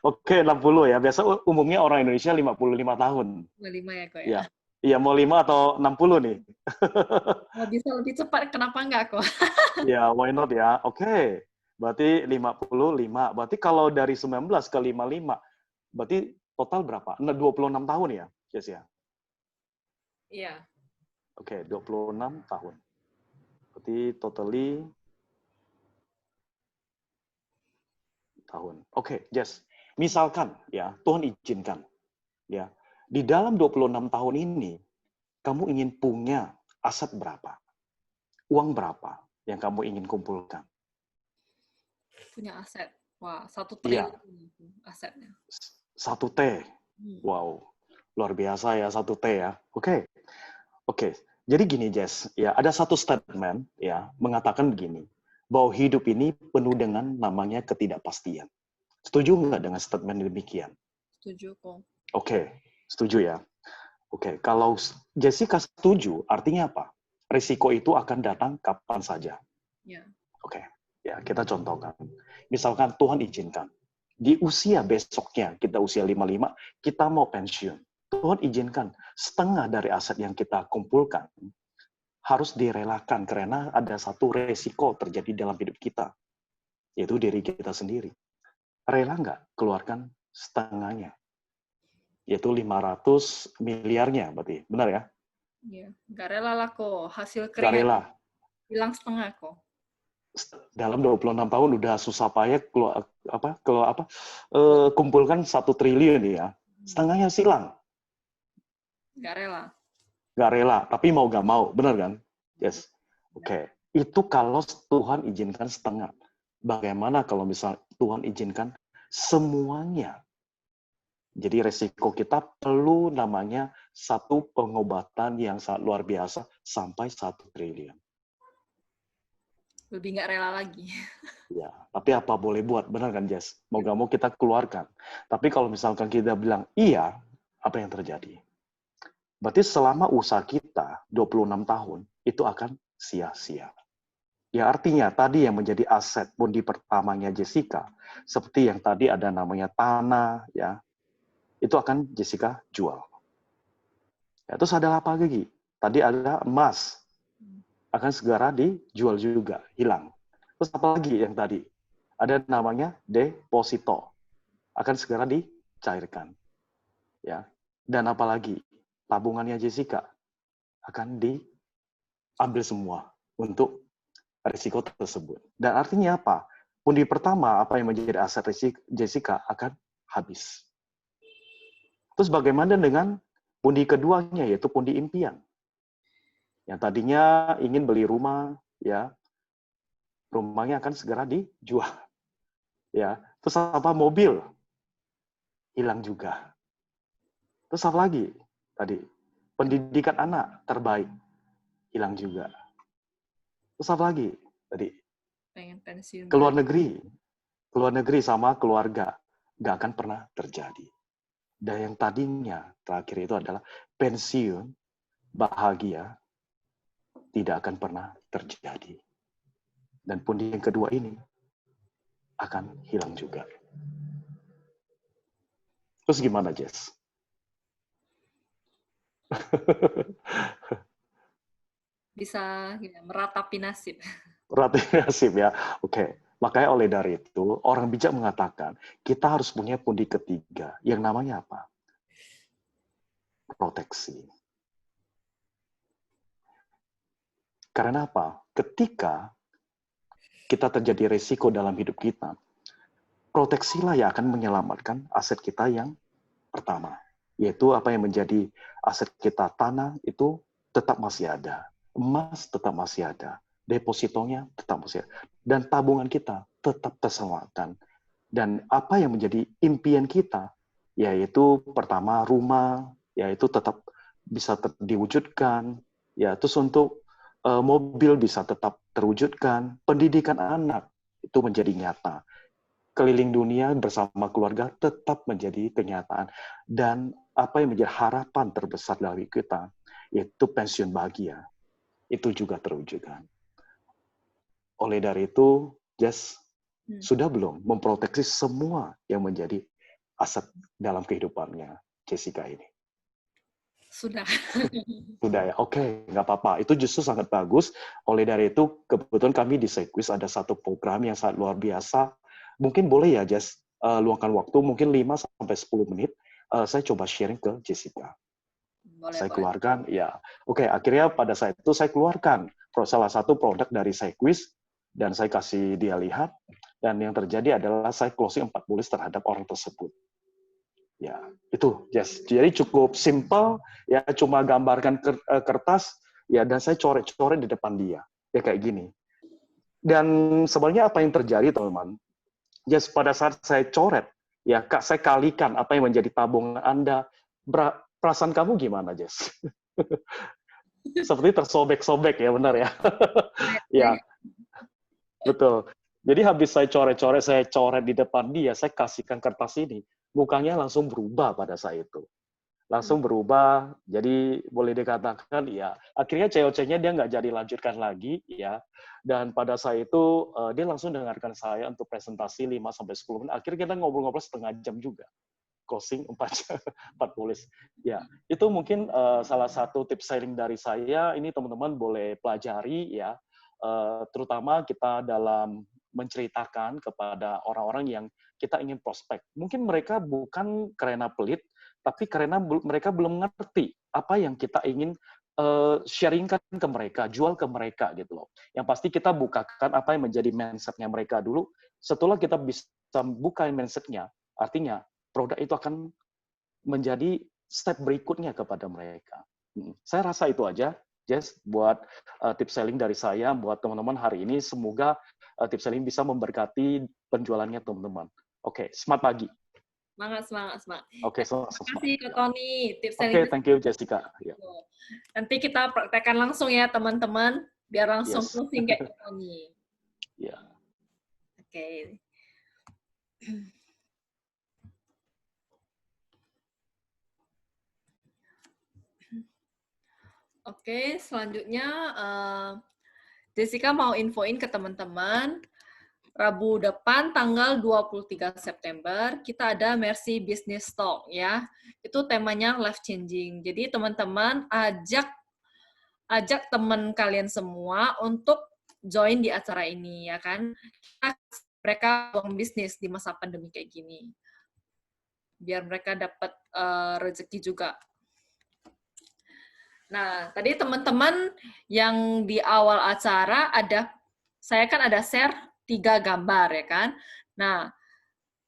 S5: Oke, 60 ya. Biasa umumnya orang Indonesia 55 tahun.
S1: 55 ya kok ya.
S5: Ya. Iya, mau 5 atau 60 nih?
S1: Mau bisa lebih cepat, kenapa enggak kok?
S5: Ya, why not ya? Oke. Berarti 55. Berarti kalau dari 19 ke 55, berarti total berapa? 26 tahun ya, Jess ya?
S1: Iya.
S5: Oke, 26 tahun. Berarti totally tahun. Oke, Jess. Misalkan ya, Tuhan izinkan ya, di dalam 26 tahun ini kamu ingin punya aset berapa? Uang berapa yang kamu ingin kumpulkan?
S1: Punya aset. Wah, 1
S5: Iya.
S1: triliun asetnya.
S5: 1 T. Wow. Luar biasa ya 1 T ya. Oke. Jadi gini, Jess, ya ada satu statement ya mengatakan begini, bahwa hidup ini penuh dengan namanya ketidakpastian. Setuju nggak dengan statement demikian?
S1: Setuju kok.
S5: Oke, setuju ya. Oke, kalau Jessica setuju, artinya apa? Risiko itu akan datang kapan saja.
S1: Ya.
S5: Oke, ya kita contohkan. Misalkan Tuhan izinkan, di usia besoknya, kita usia 55, kita mau pensiun. Tuhan izinkan setengah dari aset yang kita kumpulkan harus direlakan karena ada satu resiko terjadi dalam hidup kita, yaitu diri kita sendiri. Rela nggak keluarkan setengahnya? Yaitu 500 miliarnya berarti. Benar ya?
S1: Iya. Nggak rela lah kok. Hasil
S5: Nggak
S1: keringat
S5: rela.
S1: hilang setengah kok.
S5: Dalam 26 tahun udah susah payah kumpulkan 1 triliun ya. Setengahnya silang.
S1: Nggak rela.
S5: Nggak rela, tapi mau nggak mau. Benar kan? Yes. Oke. Itu kalau Tuhan izinkan setengah. Bagaimana kalau misal Tuhan izinkan semuanya? Jadi resiko kita perlu namanya satu pengobatan yang sangat luar biasa sampai 1 triliun.
S1: Lebih nggak rela lagi.
S5: Ya, tapi apa boleh buat, benar kan, Jess? Mau nggak mau kita keluarkan. Tapi kalau misalkan kita bilang iya, apa yang terjadi? Berarti selama usaha kita 26 tahun, itu akan sia-sia. Ya artinya tadi yang menjadi aset pundi pertamanya Jessica, seperti yang tadi ada namanya tanah, ya, itu akan Jessica jual. Ya, terus ada apa lagi? Tadi ada emas, akan segera dijual juga, hilang. Terus apa lagi yang tadi? Ada namanya deposito, akan segera dicairkan. Ya. Dan apa lagi? Tabungannya Jessica akan diambil semua untuk risiko tersebut. Dan artinya apa? Pundi pertama, apa yang menjadi aset Jessica akan habis. Terus bagaimana dengan pundi keduanya, yaitu pundi impian? Yang tadinya ingin beli rumah, ya, rumahnya akan segera dijual. Ya, terus apa mobil? Hilang juga. Terus apa lagi tadi? Pendidikan anak terbaik hilang juga. Terus apa lagi tadi?
S1: Pengen pensiun.
S5: Keluar negeri sama keluarga nggak akan pernah terjadi. Dan yang tadinya terakhir itu adalah pensiun bahagia tidak akan pernah terjadi. Dan pundi yang kedua ini akan hilang juga. Terus gimana, Jess?
S1: Bisa ya, meratapi nasib.
S5: Berarti nasib ya. Oke. Makanya oleh dari itu, orang bijak mengatakan, kita harus punya pundi ketiga. Yang namanya apa? Proteksi. Karena apa? Ketika kita terjadi resiko dalam hidup kita, proteksilah yang akan menyelamatkan aset kita yang pertama. Yaitu apa yang menjadi aset kita, tanah itu tetap masih ada. Emas tetap masih ada. Depositonya tetap masih ada. Dan tabungan kita tetap terselamatkan. Dan apa yang menjadi impian kita, yaitu pertama rumah, yaitu tetap bisa diwujudkan, ya terus untuk mobil bisa tetap terwujudkan, pendidikan anak itu menjadi nyata. Keliling dunia bersama keluarga tetap menjadi kenyataan. Dan apa yang menjadi harapan terbesar dari kita, yaitu pensiun bahagia, itu juga terwujudkan. Oleh dari itu, Jess, sudah belum memproteksi semua yang menjadi aset dalam kehidupannya Jessica ini?
S1: Sudah.
S5: Sudah ya, oke, nggak apa-apa. Itu justru sangat bagus. Oleh dari itu, kebetulan kami di Sequis ada satu program yang sangat luar biasa. Mungkin boleh ya, Jess, luangkan waktu, mungkin 5-10 menit, saya coba sharing ke Jessica.
S1: Boleh,
S5: Saya
S1: boleh.
S5: keluarkan, ya. Oke, akhirnya pada saat itu saya keluarkan salah satu produk dari Sequis, dan saya kasih dia lihat, dan yang terjadi adalah saya closing 4 polis terhadap orang tersebut. Ya, itu, Jess. Jadi cukup simpel, ya cuma gambarkan kertas, ya dan saya coret-coret di depan dia, ya kayak gini. Dan sebenarnya apa yang terjadi, teman-teman? Jess, pada saat saya coret, ya Kak, saya kalikan apa yang menjadi tabungan Anda. Perasaan kamu gimana, Jess? Seperti tersobek-sobek ya, benar ya? Ya, betul. Jadi habis saya coret di depan dia, saya kasihkan kertas ini, mukanya langsung berubah pada saat itu. Langsung berubah, jadi boleh dikatakan ya, akhirnya COC-nya dia nggak jadi lanjutkan lagi, ya. Dan pada saat itu, dia langsung dengarkan saya untuk presentasi 5-10 menit, akhirnya kita ngobrol-ngobrol setengah jam juga. Closing 4 polis. Ya, itu mungkin salah satu tips sharing dari saya, ini teman-teman boleh pelajari, ya. Terutama kita dalam menceritakan kepada orang-orang yang kita ingin prospek. Mungkin mereka bukan karena pelit, tapi karena mereka belum mengerti apa yang kita ingin sharingkan ke mereka, jual ke mereka gitu loh. Yang pasti kita bukakan apa yang menjadi mindset-nya mereka dulu. Setelah kita bisa buka mindset-nya, artinya produk itu akan menjadi step berikutnya kepada mereka. Saya rasa itu aja, Jess, buat tips selling dari saya, buat teman-teman hari ini. Semoga tips selling bisa memberkati penjualannya teman-teman. Oke, semangat pagi.
S1: Semangat.
S5: Oke,
S1: Terima kasih, Kak Tony. Tips
S5: Oke,
S1: selling.
S5: thank you, Jessica. Ya.
S1: Nanti kita praktekkan langsung ya, teman-teman. Biar langsung
S5: Yes.
S1: closing kayak Kak Tony.
S5: Ya.
S1: Oke. Oke, selanjutnya Jessica mau infoin ke teman-teman, Rabu depan tanggal 23 September kita ada Mercy Business Talk ya. Itu temanya life changing. Jadi teman-teman ajak teman kalian semua untuk join di acara ini ya kan. Mereka bangun bisnis di masa pandemi kayak gini. Biar mereka dapat rezeki juga. Nah, tadi teman-teman yang di awal acara saya kan ada share 3 gambar ya kan. Nah,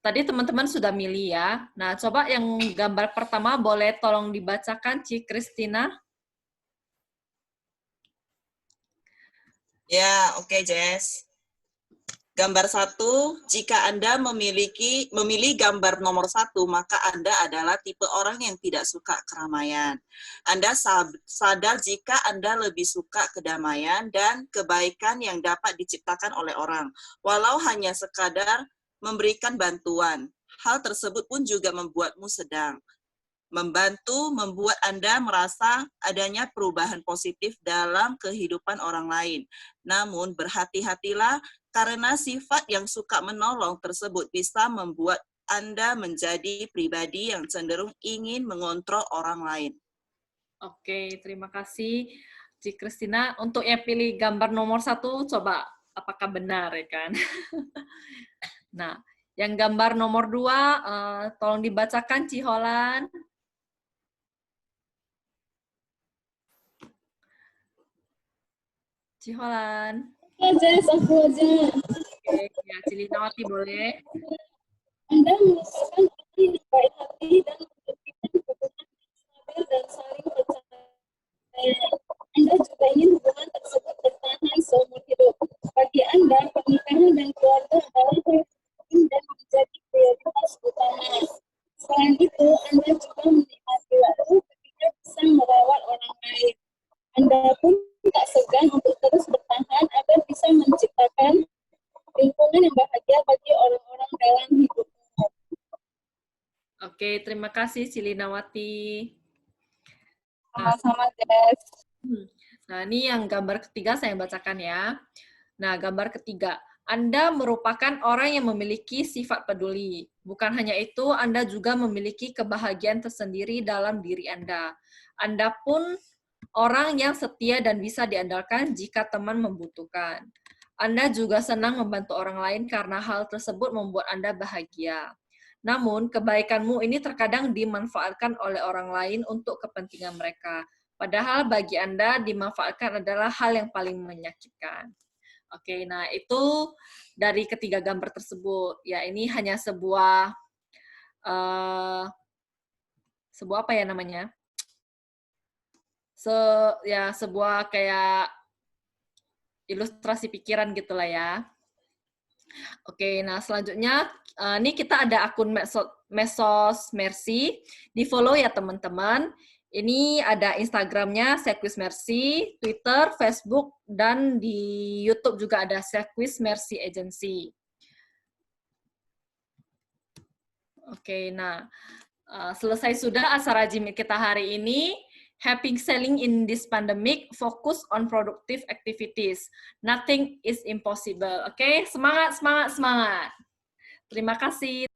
S1: tadi teman-teman sudah milih ya. Nah, coba yang gambar pertama boleh tolong dibacakan, Ci Christina.
S6: Ya, oke, Jess. Gambar 1, jika Anda memilih gambar nomor 1, maka Anda adalah tipe orang yang tidak suka keramaian. Anda sadar jika Anda lebih suka kedamaian dan kebaikan yang dapat diciptakan oleh orang, walau hanya sekadar memberikan bantuan. Hal tersebut pun juga membuatmu sedang. Membantu membuat Anda merasa adanya perubahan positif dalam kehidupan orang lain. Namun berhati-hatilah karena sifat yang suka menolong tersebut bisa membuat Anda menjadi pribadi yang cenderung ingin mengontrol orang lain.
S1: Oke, terima kasih Ci Kristina. Untuk yang pilih gambar nomor 1, coba apakah benar ya kan? Nah, yang gambar nomor 2, tolong dibacakan Ci Holan. Ci Holan.
S7: Aku aja.
S1: Oke, ya, Cilinawati boleh.
S7: Anda merupakan orang yang baik hati dan memiliki hubungan stabil dan saling percaya. Anda juga ingin hubungan tersebut bertahan seumur hidup. Bagi Anda, pernikahan dan keluarga adalah hal penting dan menjadi prioritas utama. Selain itu, Anda juga menikmati waktu ketika bisa merawat orang lain. Anda pun tak segan untuk terus bertahan agar bisa menciptakan lingkungan yang bahagia bagi orang-orang dalam hidupmu.
S1: Oke, terima kasih Cilinawati.
S7: Sama-sama, Jess.
S1: Nah, ini yang gambar ketiga saya bacakan ya. Nah, gambar ketiga. Anda merupakan orang yang memiliki sifat peduli. Bukan hanya itu, Anda juga memiliki kebahagiaan tersendiri dalam diri Anda. Anda pun orang yang setia dan bisa diandalkan jika teman membutuhkan. Anda juga senang membantu orang lain karena hal tersebut membuat Anda bahagia. Namun, kebaikanmu ini terkadang dimanfaatkan oleh orang lain untuk kepentingan mereka. Padahal bagi Anda, dimanfaatkan adalah hal yang paling menyakitkan. Oke, nah itu dari ketiga gambar tersebut. Ya, ini hanya sebuah apa ya namanya? Sebuah kayak ilustrasi pikiran gitulah ya. Oke, nah selanjutnya ini kita ada akun Mesos Mercy, di follow ya teman-teman. Ini ada Instagramnya Sequis Mercy, Twitter, Facebook, dan di YouTube juga ada Sequis Mercy Agency. Oke, nah selesai sudah acara Jimit kita hari ini. Happy selling in this pandemic, focus on productive activities. Nothing is impossible. Oke, semangat, semangat, semangat. Terima kasih.